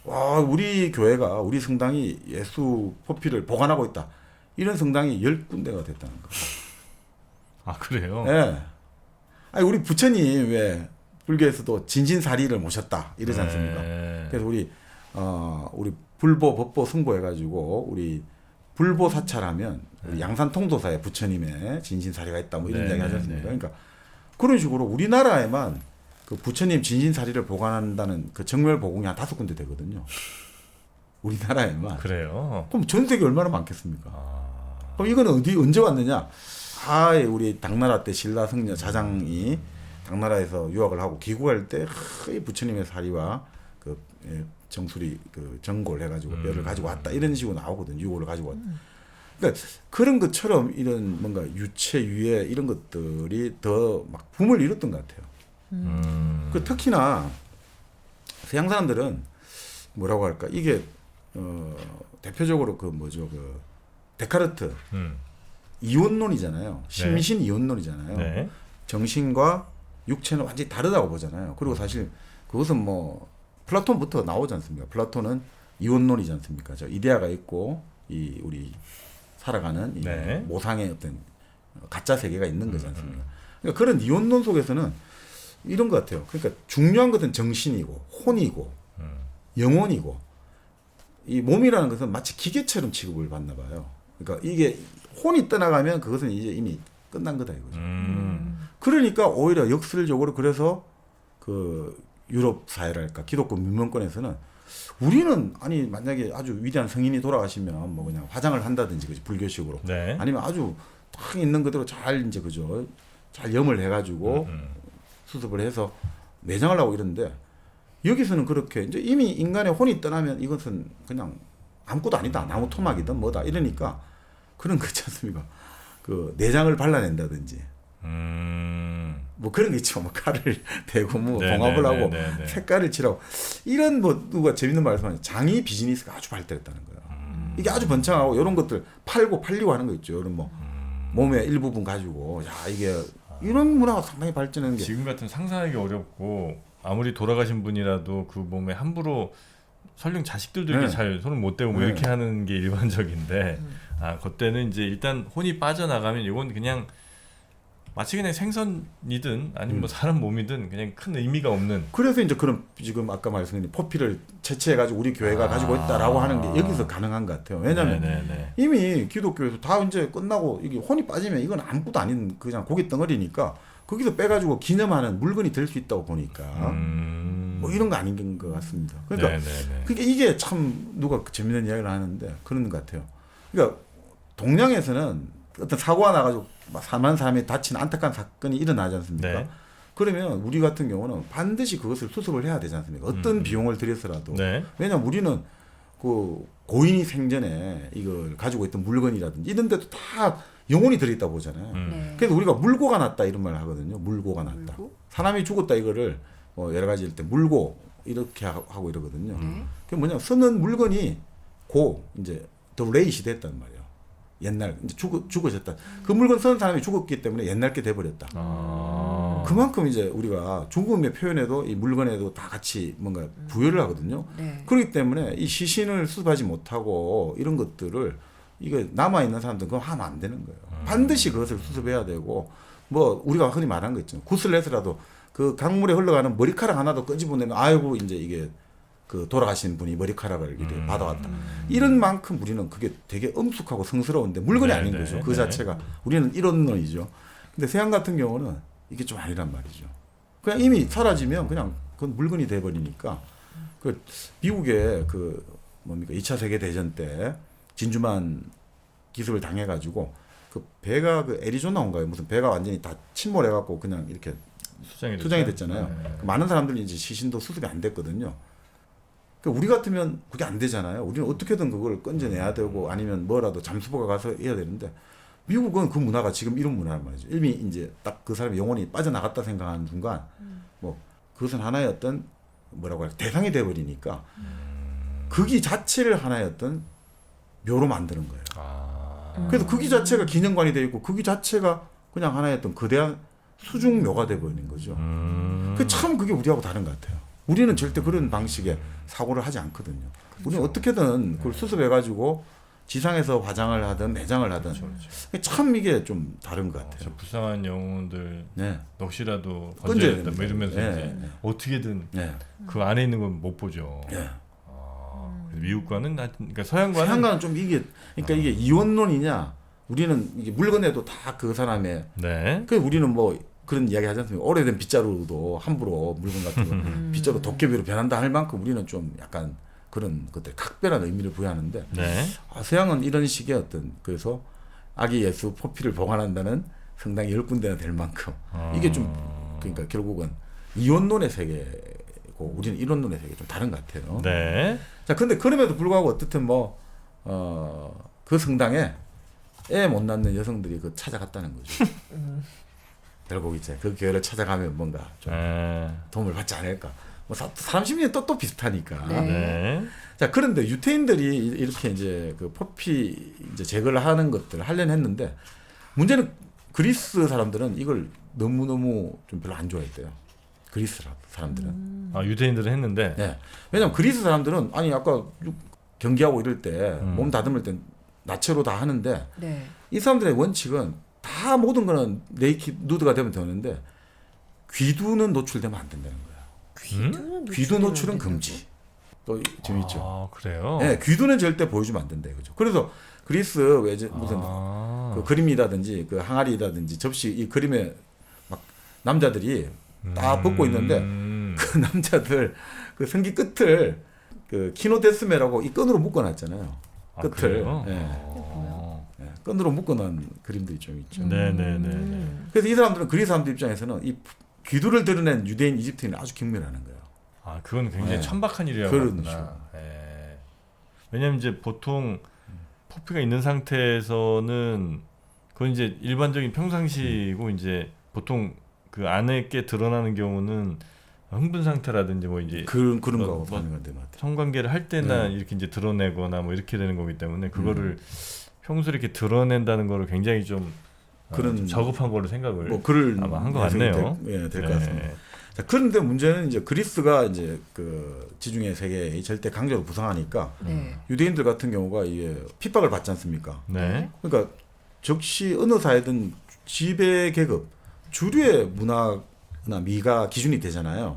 [SPEAKER 2] 와 우리 교회가 우리 성당이 예수 포피를 보관하고 있다. 이런 성당이 10군데가 됐다는 거.
[SPEAKER 1] 아 그래요?
[SPEAKER 2] 예. 아니 우리 부처님 왜 불교에서도 진진사리를 모셨다 이러지 않습니까?
[SPEAKER 1] 네.
[SPEAKER 2] 그래서 우리 불보 법보 승보 해가지고 우리 불보 사찰하면 우리 양산 통도사에 부처님의 진신사리가 있다 뭐 이런
[SPEAKER 1] 네,
[SPEAKER 2] 이야기 하지
[SPEAKER 1] 네,
[SPEAKER 2] 않습니까?
[SPEAKER 1] 네.
[SPEAKER 2] 그러니까 그런 식으로 우리나라에만 그 부처님 진신사리를 보관한다는 그 정멸보궁이 한 5군데 되거든요. 우리나라에만.
[SPEAKER 1] 그래요.
[SPEAKER 2] 그럼 전 세계 얼마나 많겠습니까?
[SPEAKER 1] 아.
[SPEAKER 2] 그럼 이거는 언제 왔느냐? 우리 당나라 때 신라 성녀 자장이 당나라에서 유학을 하고 귀국할 때 이 부처님의 사리와 그 정수리 그 정골 해가지고 뼈를 가지고 왔다 이런 식으로 나오거든. 유골을 가지고 왔다. 그러니까 그런 것처럼 이런 뭔가 유체 유해 이런 것들이 더 막 붐을 이뤘던 것 같아요. 그 특히나 서양 사람들은 뭐라고 할까 이게 대표적으로 그 뭐죠 그 데카르트 이원론이잖아요. 심신 이원론이잖아요.
[SPEAKER 1] 네.
[SPEAKER 2] 정신과 육체는 완전히 다르다고 보잖아요. 그리고 사실 그것은 뭐 플라톤부터 나오지 않습니까? 플라톤은 이원론이지 않습니까? 저 이데아가 있고 이 우리 살아가는 이
[SPEAKER 1] 네.
[SPEAKER 2] 모상의 어떤 가짜 세계가 있는 거지 않습니까? 그러니까 그런 이원론 속에서는 이런 것 같아요. 그러니까 중요한 것은 정신이고 혼이고 영혼이고 이 몸이라는 것은 마치 기계처럼 취급을 받나 봐요. 그러니까 이게 혼이 떠나가면 그것은 이제 이미 끝난 거다 이거죠. 그러니까 오히려 역설적으로 그래서 그 유럽 사회랄까 기독교 민문권에서는 우리는 아니 만약에 아주 위대한 성인이 돌아가시면 뭐 그냥 화장을 한다든지 그지 불교식으로
[SPEAKER 1] 네.
[SPEAKER 2] 아니면 아주 딱 있는 그대로 잘 이제 그죠 잘 염을 해가지고 수습을 해서 매장을 하고 이러는데 여기서는 그렇게 이제 이미 인간의 혼이 떠나면 이것은 그냥 아무것도 아니다 나무 토막이든 뭐다 이러니까 그런 거 있지 않습니까? 그 내장을 발라낸다든지 뭐 그런 게 있죠. 뭐 칼을 대고 뭐
[SPEAKER 1] 네,
[SPEAKER 2] 봉합을
[SPEAKER 1] 네,
[SPEAKER 2] 하고
[SPEAKER 1] 네, 네.
[SPEAKER 2] 색깔을 칠하고 이런 뭐 누가 재밌는 말씀하는 장이 비즈니스가 아주 발달했다는 거예요. 이게 아주 번창하고 이런 것들 팔고 팔리고 하는 거 있죠. 이런 뭐 몸의 일부분 가지고 야 이게 이런 문화가 상당히 발전하는 게
[SPEAKER 1] 지금 같은 상상하기 어렵고 아무리 돌아가신 분이라도 그 몸에 함부로 설령 자식들도 이렇게
[SPEAKER 2] 네.
[SPEAKER 1] 잘 손을 못 대고 뭐
[SPEAKER 2] 네.
[SPEAKER 1] 이렇게 하는 게 일반적인데 아 그때는 이제 일단 혼이 빠져나가면 이건 그냥 마치 그냥 생선이든 아니면 뭐 사람 몸이든 그냥 큰 의미가 없는
[SPEAKER 2] 그래서 이제 그런 지금 아까 말씀드린 포피를 채취해가지고 우리 교회가 가지고 있다라고 하는 게 여기서 가능한 것 같아요. 왜냐하면
[SPEAKER 1] 네네네.
[SPEAKER 2] 이미 기독교에서 다 이제 끝나고 이게 혼이 빠지면 이건 아무것도 아닌 그냥 고깃 덩어리니까 거기서 빼가지고 기념하는 물건이 될 수 있다고 보니까 뭐 이런 거 아닌 것 같습니다. 그러니까
[SPEAKER 1] 네네네.
[SPEAKER 2] 그게 이게 참 누가 재밌는 이야기를 하는데 그런 것 같아요. 그러니까 동양에서는 어떤 사고가 나가지고 사망한 사람이 다친 안타까운 사건이 일어나지 않습니까?
[SPEAKER 1] 네.
[SPEAKER 2] 그러면 우리 같은 경우는 반드시 그것을 수습을 해야 되지 않습니까? 어떤 비용을 들여서라도.
[SPEAKER 1] 네.
[SPEAKER 2] 왜냐하면 우리는 그 고인이 생전에 이걸 가지고 있던 물건이라든지 이런 데도 다 영혼이 들어있다 보잖아요.
[SPEAKER 3] 네.
[SPEAKER 2] 그래서 우리가 물고가 났다 이런 말을 하거든요. 물고가 났다.
[SPEAKER 3] 물고?
[SPEAKER 2] 사람이 죽었다 이거를 여러 가지 때 물고 이렇게 하고 이러거든요.
[SPEAKER 3] 네.
[SPEAKER 2] 그게 뭐냐 쓰는 물건이 이제 더 레이시 됐단 말이에요. 옛날 이제 죽어졌다. 그 물건 쓰는 사람이 죽었기 때문에 옛날 게 돼버렸다. 그만큼 이제 우리가 죽음의 표현에도 이 물건에도 다 같이 뭔가 부여를 하거든요.
[SPEAKER 3] 네.
[SPEAKER 2] 그렇기 때문에 이 시신을 수습하지 못하고 이런 것들을 이게 남아 있는 사람들은 그거 하면 안 되는 거예요. 반드시 그것을 수습해야 되고 뭐 우리가 흔히 말하는 거 있잖아요. 굿을 내서라도 그 강물에 흘러가는 머리카락 하나도 끄집어내면 아이고 이제 이게 그 돌아가신 분이 머리카락을 이렇게 받아왔다. 이런 만큼 우리는 그게 되게 엄숙하고 성스러운데 물건이
[SPEAKER 1] 네,
[SPEAKER 2] 아닌
[SPEAKER 1] 네,
[SPEAKER 2] 거죠. 그
[SPEAKER 1] 네.
[SPEAKER 2] 자체가 우리는 이론론이죠. 근데 서양 같은 경우는 이게 좀 아니란 말이죠. 그냥 이미 사라지면 그냥 그건 물건이 돼 버리니까 그 미국의 그 뭡니까 2차 세계 대전 때 진주만 기습을 당해 가지고 그 배가 그 애리조나인가요? 무슨 배가 완전히 다 침몰해 갖고 그냥 이렇게 수장이 됐잖아요.
[SPEAKER 1] 네.
[SPEAKER 2] 많은 사람들이 이제 시신도 수습이 안 됐거든요. 그러니까 우리 같으면 그게 안 되잖아요. 우리는 어떻게든 그걸 건져내야 되고 아니면 뭐라도 잠수부가 가서 해야 되는데 미국은 그 문화가 지금 이런 문화란 말이죠. 이미 이제 딱 그 사람의 영혼이 빠져나갔다 생각하는 순간 뭐 그것은 하나의 어떤 뭐라고 할까 대상이 돼버리니까 거기 자체를 하나의 어떤 묘로 만드는 거예요. 그래서 거기 자체가 기념관이 되어 있고 거기 자체가 그냥 하나의 어떤 거대한 수중묘가 돼버리는 거죠. 참 그게 우리하고 다른 것 같아요. 우리는 절대 그런 방식의 사고를 하지 않거든요. 우리는 어떻게든 그걸 수습해가지고 지상에서 화장을 하든 매장을 하든 참 이게 좀 다른 것 같아요.
[SPEAKER 1] 저 불쌍한 영혼들
[SPEAKER 2] 네.
[SPEAKER 1] 넋이라도
[SPEAKER 2] 건져야
[SPEAKER 1] 건져야 된다.
[SPEAKER 2] 됩니다.
[SPEAKER 1] 뭐 이러면서
[SPEAKER 2] 네,
[SPEAKER 1] 이제
[SPEAKER 2] 네.
[SPEAKER 1] 어떻게든
[SPEAKER 2] 네.
[SPEAKER 1] 그 안에 있는 건 못 보죠.
[SPEAKER 2] 네.
[SPEAKER 1] 미국과는 그러니까 서양과는
[SPEAKER 2] 서양과는 좀 이게 그러니까 이게 이원론이냐 우리는 이게 물건에도 다 그 사람의
[SPEAKER 1] 네.
[SPEAKER 2] 그 우리는 뭐 그런 이야기 하지 않습니까? 오래된 빗자루도 함부로 물건 같은 거 빗자루 도깨비로 변한다 할 만큼 우리는 좀 약간 그런 것들 각별한 의미를 부여하는데
[SPEAKER 1] 네.
[SPEAKER 2] 서양은 이런 식의 어떤 그래서 아기 예수 포피를 보관한다는 성당이 10군데나 될 만큼 이게 좀 그러니까 결국은 이원론의 세계고 우리는 이론론의 세계 좀 다른 것 같아요.
[SPEAKER 1] 네.
[SPEAKER 2] 자, 근데 그럼에도 불구하고 어떻든 뭐 그 성당에 애 못 낳는 여성들이 그 찾아갔다는 거죠. 결국 이제 그 교회를 찾아가면 뭔가 좀 도움을 받지 않을까. 뭐 사람 심리는 또 비슷하니까.
[SPEAKER 3] 네.
[SPEAKER 1] 네.
[SPEAKER 2] 자, 그런데 유태인들이 이렇게 이제 그 포피 이제 제거를 하는 것들을 하려는 했는데 문제는 그리스 사람들은 이걸 너무너무 좀 별로 안 좋아했대요. 그리스 사람들은.
[SPEAKER 1] 유대인들은 했는데.
[SPEAKER 2] 네. 왜냐면 그리스 사람들은 아니 아까 경기하고 이럴 때 몸 다듬을 때 나체로 다 하는데
[SPEAKER 3] 네.
[SPEAKER 2] 이 사람들의 원칙은 다 모든 거는 누드가 되면 되는데 귀두는 노출되면 안 된다는 거예요. 귀두 노출은 금지. 또 재밌죠.
[SPEAKER 1] 그래요?
[SPEAKER 2] 네, 귀두는 절대 보여주면 안 된다 이거죠. 그래서 그리스 무슨 그 그림이라든지 그 항아리라든지 접시 이 그림에 막 남자들이 딱 벗고 있는데 그 남자들 그 성기 끝을 그 키노데스메라고 이 끈으로 묶어놨잖아요. 끝을
[SPEAKER 1] 그래요?
[SPEAKER 2] 예, 끈으로 묶어놓은 그림들이 좀 있죠.
[SPEAKER 1] 네네네.
[SPEAKER 2] 그래서 이 사람들은 그리스 사람들 입장에서는 이 귀두를 드러낸 유대인 이집트인을 아주 경멸하는 거예요.
[SPEAKER 1] 아 그건 굉장히
[SPEAKER 2] 네.
[SPEAKER 1] 천박한 일이라고
[SPEAKER 2] 그런
[SPEAKER 1] 하구나. 예. 왜냐면 이제 보통 포피가 있는 상태에서는 그건 이제 일반적인 평상시고 이제 보통 그 안에 게 드러나는 경우는 흥분 상태라든지 뭐 이제
[SPEAKER 2] 그런
[SPEAKER 1] 뭐,
[SPEAKER 2] 거 하는 건데 맞아요.
[SPEAKER 1] 성관계를 할 때나
[SPEAKER 2] 네.
[SPEAKER 1] 이렇게 이제 드러내거나 뭐 이렇게 되는 거기 때문에 그거를 평소에 이렇게 드러낸다는 거를 굉장히 좀
[SPEAKER 2] 그런
[SPEAKER 1] 좀 저급한 걸로 생각을
[SPEAKER 2] 뭐 그럴
[SPEAKER 1] 아마 한 것 같네요.
[SPEAKER 2] 될 것
[SPEAKER 1] 네.
[SPEAKER 2] 같습니다. 자, 그런데 문제는 이제 그리스가 이제 그 지중해 세계의 절대 강자로 부상하니까
[SPEAKER 3] 네.
[SPEAKER 2] 유대인들 같은 경우가 이게 핍박을 받지 않습니까?
[SPEAKER 1] 네.
[SPEAKER 2] 그러니까 즉시 어느 사회든 지배 계급 주류의 문화나 미가 기준이 되잖아요.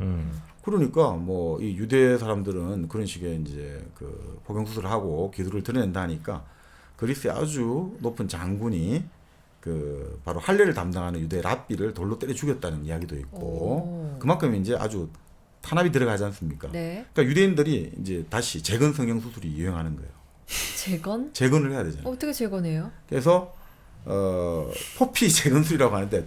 [SPEAKER 2] 그러니까 뭐 이 유대 사람들은 그런 식의 이제 그 복용 수술을 하고 기술을 드러낸다 하니까 그리스의 아주 높은 장군이 그 바로 할례를 담당하는 유대 랍비를 돌로 때려 죽였다는 이야기도 있고
[SPEAKER 3] 오.
[SPEAKER 2] 그만큼 이제 아주 탄압이 들어가지 않습니까?
[SPEAKER 3] 네.
[SPEAKER 2] 그러니까 유대인들이 이제 다시 재건 성형 수술이 유행하는 거예요.
[SPEAKER 3] 재건?
[SPEAKER 2] 재건을 해야 되잖아요.
[SPEAKER 3] 어떻게 재건해요?
[SPEAKER 2] 그래서 포피 재건술이라고 하는데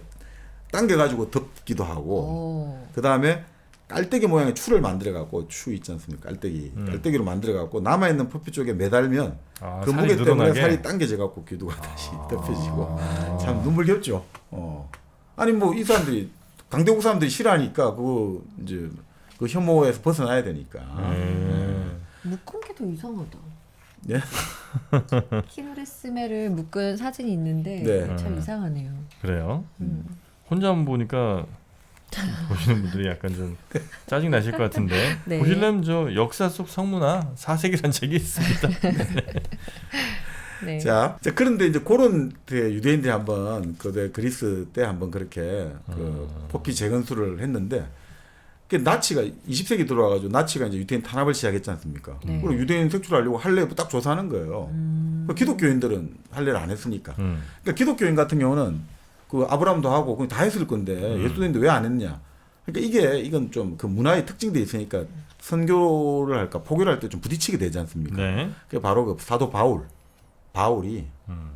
[SPEAKER 2] 당겨가지고 덮기도 하고
[SPEAKER 3] 오.
[SPEAKER 2] 그 다음에 깔때기 모양의 추를 만들어 갖고 추 있지 않습니까? 깔때기로 만들어 갖고 남아 있는 포피 쪽에 매달면 그
[SPEAKER 1] 살이
[SPEAKER 2] 무게 때문에
[SPEAKER 1] 늘어나게?
[SPEAKER 2] 살이 당겨져 갖고 귀두가 다시 덮여지고 참 눈물겹죠. 아니 뭐 이 사람들이 강대국 사람들이 싫어하니까 그 이제 그 혐오에서 벗어나야 되니까.
[SPEAKER 3] 묶은 게 더 이상하다.
[SPEAKER 2] 네?
[SPEAKER 3] 키노레스메를 묶은 사진이 있는데
[SPEAKER 2] 네.
[SPEAKER 3] 참 이상하네요.
[SPEAKER 1] 그래요. 혼자만 보니까 보시는 분들이 약간 좀 짜증 나실 것 같은데
[SPEAKER 3] 네.
[SPEAKER 1] 보시려면 저 역사 속 성문화 사색이라는 책이 있습니다.
[SPEAKER 3] 네.
[SPEAKER 2] 자, 그런데 이제 그런 유대인들이 한번 그리스 때 한번 그렇게 그 포피 재건수를 했는데 그 나치가 20세기 들어와가지고 나치가 이제 유대인 탄압을 시작했지 않습니까?
[SPEAKER 3] 네.
[SPEAKER 2] 그리고 유대인 색출하려고 할례 딱 조사하는 거예요. 그 기독교인들은 할례를 안 했으니까. 그러니까 기독교인 같은 경우는 그 아브라함도 하고 그건 다 했을 건데 예수님도 왜 안 했냐? 그러니까 이건 좀 그 문화의 특징돼 있으니까 선교를 할까 포교를 할 때 좀 부딪히게 되지 않습니까?
[SPEAKER 1] 네.
[SPEAKER 2] 그게 바로 그 사도 바울이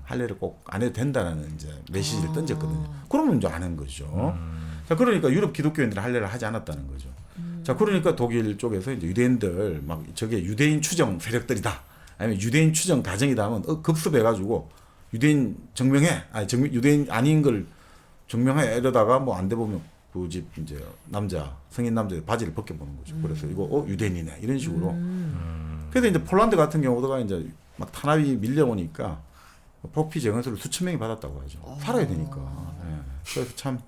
[SPEAKER 2] 할례를 꼭 안 해도 된다는 이제 메시지를 던졌거든요. 그러면 이제 안 한 거죠. 자, 그러니까 유럽 기독교인들은 할례를 하지 않았다는 거죠. 자, 그러니까 독일 쪽에서 이제 유대인들 막 저게 유대인 추정 세력들이다. 아니면 유대인 추정 가정이다 하면 급습해가지고 유대인 증명해. 유대인 아닌 걸 증명해. 이러다가 뭐 안 돼 보면 그 집 이제 성인 남자 바지를 벗겨보는 거죠. 그래서 이거 유대인이네. 이런 식으로. 그래서 이제 폴란드 같은 경우가 이제 막 탄압이 밀려오니까 포피 재건수를 수천 명이 받았다고 하죠. 살아야 되니까. 예. 그래서 참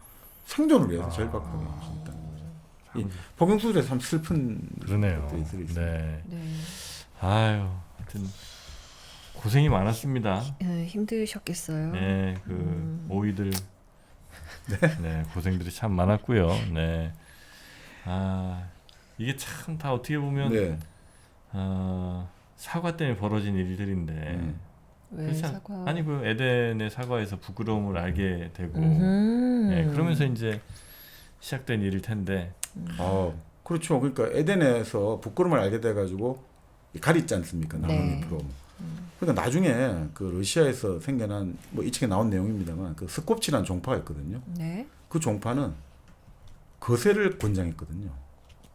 [SPEAKER 2] 생존을 위해서 절박하게 했다는 거죠. 이 복용수술에 참 슬픈
[SPEAKER 1] 그러네요.
[SPEAKER 2] 것들이 들어있습니다.
[SPEAKER 1] 네.
[SPEAKER 3] 네.
[SPEAKER 1] 아유, 하여튼 고생이 많았습니다.
[SPEAKER 3] 힘드셨겠어요.
[SPEAKER 1] 네, 그 오이들 네, 고생들이 참 많았고요. 네. 아, 이게 참 다 어떻게 보면
[SPEAKER 2] 네.
[SPEAKER 1] 사과 때문에 벌어진 일들인데
[SPEAKER 3] 왜
[SPEAKER 1] 그렇지
[SPEAKER 3] 사과?
[SPEAKER 1] 아니 그 에덴의 사과에서 부끄러움을 알게 되고 네, 그러면서 이제 시작된 일일 텐데
[SPEAKER 2] 그렇죠. 그러니까 에덴에서 부끄러움을 알게 돼가지고 가리지 않습니까? 나무
[SPEAKER 3] 네.
[SPEAKER 2] 밑으로. 그러니까 나중에 그 러시아에서 생겨난 뭐 이 책에 나온 내용입니다만 그 스콥치라는 종파가 있거든요.
[SPEAKER 3] 네.
[SPEAKER 2] 그 종파는 거세를 권장했거든요.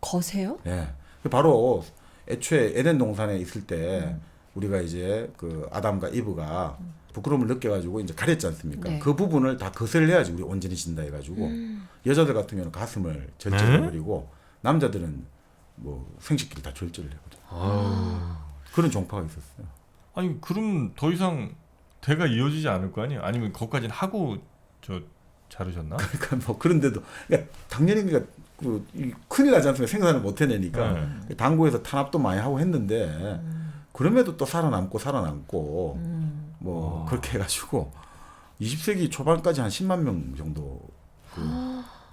[SPEAKER 3] 거세요?
[SPEAKER 2] 예. 바로 애초에 에덴 동산에 있을 때 우리가 이제 그 아담과 이브가 부끄러움을 느껴가지고 이제 가렸지 않습니까?
[SPEAKER 3] 네.
[SPEAKER 2] 그 부분을 다 거세를 해야지 우리 온전히 진다 해가지고 여자들 같은 경우는 가슴을 절제를 해버리고 남자들은 뭐 생식기를 다 절제를 해거든요. 그런 종파가 있었어요.
[SPEAKER 1] 아니 그럼 더 이상 대가 이어지지 않을 거 아니에요? 아니면 거기까지는 하고 저 자르셨나?
[SPEAKER 2] 그러니까 뭐 그런데도 그러니까 당연히 그러니까 큰일 나지 않습니까? 생산을 못 해내니까 당국에서 탄압도 많이 하고 했는데 그럼에도 또 살아남고 뭐 그렇게 해가지고 20세기 초반까지 한 10만 명 정도 그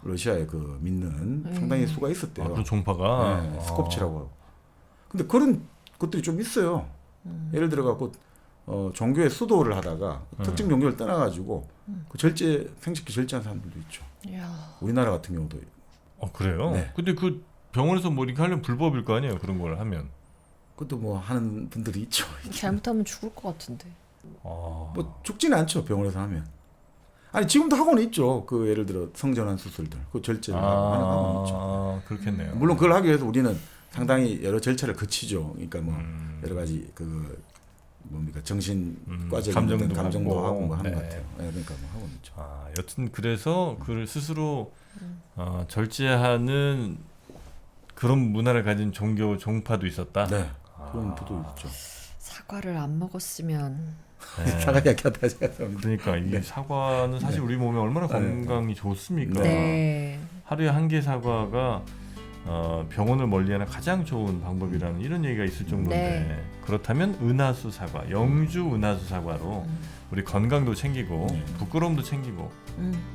[SPEAKER 2] 러시아에 그 믿는 상당히 수가 있었대요.
[SPEAKER 1] 그런 종파가
[SPEAKER 2] 네, 스콥치라고. 근데 그런 것들이 좀 있어요. 예를 들어 갖고 종교의 수도를 하다가 특정 종교를 떠나가지고 그 생식기 절제한 사람들도 있죠.
[SPEAKER 3] 이야.
[SPEAKER 2] 우리나라 같은 경우도.
[SPEAKER 1] 그래요?
[SPEAKER 2] 네.
[SPEAKER 1] 근데 그 병원에서 뭐 이렇게 하려면 불법일 거 아니에요? 그런 걸 하면.
[SPEAKER 2] 그것도 뭐 하는 분들이 있죠.
[SPEAKER 3] 잘못하면 죽을 것 같은데.
[SPEAKER 2] 뭐 죽지는 않죠, 병원에서 하면. 아니 지금도 학원이 있죠. 그 예를 들어 성전환 수술들, 그 절제를 하고 하는 학원이 있죠.
[SPEAKER 1] 그렇겠네요.
[SPEAKER 2] 물론 그걸 하기 위해서 우리는 상당히 여러 절차를 거치죠. 그러니까 뭐 여러 가지 그 뭡니까 정신과적인 감정도 하고 뭐 하는 것 같아요. 네, 그러니까 뭐 하고 있죠.
[SPEAKER 1] 여튼 그래서 그를 스스로 절제하는 그런 문화를 가진 종교 종파도 있었다.
[SPEAKER 2] 네, 그런 부도 있죠.
[SPEAKER 3] 사과를 안 먹었으면.
[SPEAKER 1] 네.
[SPEAKER 2] 사과 이야기하다 제가
[SPEAKER 1] 그러니까 이 사과는 사실 우리 몸에 얼마나 건강이 좋습니까?
[SPEAKER 3] 네.
[SPEAKER 1] 하루에 한 개 사과가 병원을 멀리하는 가장 좋은 방법이라는 이런 얘기가 있을 정도인데
[SPEAKER 3] 네.
[SPEAKER 1] 그렇다면 은하수 사과, 영주 은하수 사과로 우리 건강도 챙기고 부끄러움도 챙기고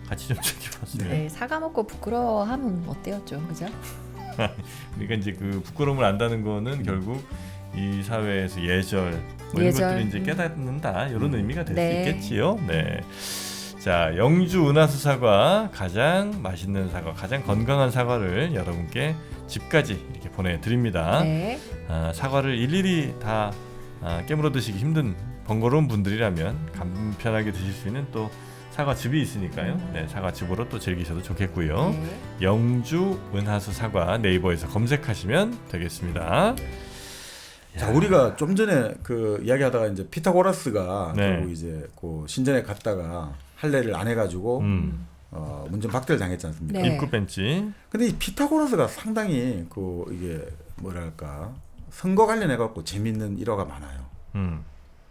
[SPEAKER 1] 같이 좀 챙겨봤어요.
[SPEAKER 3] 네, 사과 먹고 부끄러워하면 어때요, 좀 그죠?
[SPEAKER 1] 그러니까 이제 그 부끄러움을 안다는 거는 결국 이 사회에서 예절 뭐 이런
[SPEAKER 3] 예절.
[SPEAKER 1] 것들을 이제 깨닫는다 이런 의미가 될
[SPEAKER 3] 네.
[SPEAKER 1] 수 있겠지요. 네. 자, 영주 은하수 사과 가장 맛있는 사과, 가장 건강한 사과를 여러분께 집까지 이렇게 보내드립니다.
[SPEAKER 3] 네.
[SPEAKER 1] 사과를 일일이 다 깨물어 드시기 힘든 번거로운 분들이라면 간편하게 드실 수 있는 또 사과즙이 있으니까요. 네, 사과즙으로 또 즐기셔도 좋겠고요.
[SPEAKER 3] 네.
[SPEAKER 1] 영주 은하수 사과 네이버에서 검색하시면 되겠습니다.
[SPEAKER 2] 자, 우리가 좀 전에 그 이야기하다가 이제 피타고라스가
[SPEAKER 1] 네.
[SPEAKER 2] 결국 이제 그 신전에 갔다가 할례를 안 해가지고 문전 박대를 당했지 않습니까?
[SPEAKER 3] 네.
[SPEAKER 1] 입구 벤치.
[SPEAKER 2] 근데 이 피타고라스가 상당히 그 이게 뭐랄까 선거 관련해 갖고 재밌는 일화가 많아요.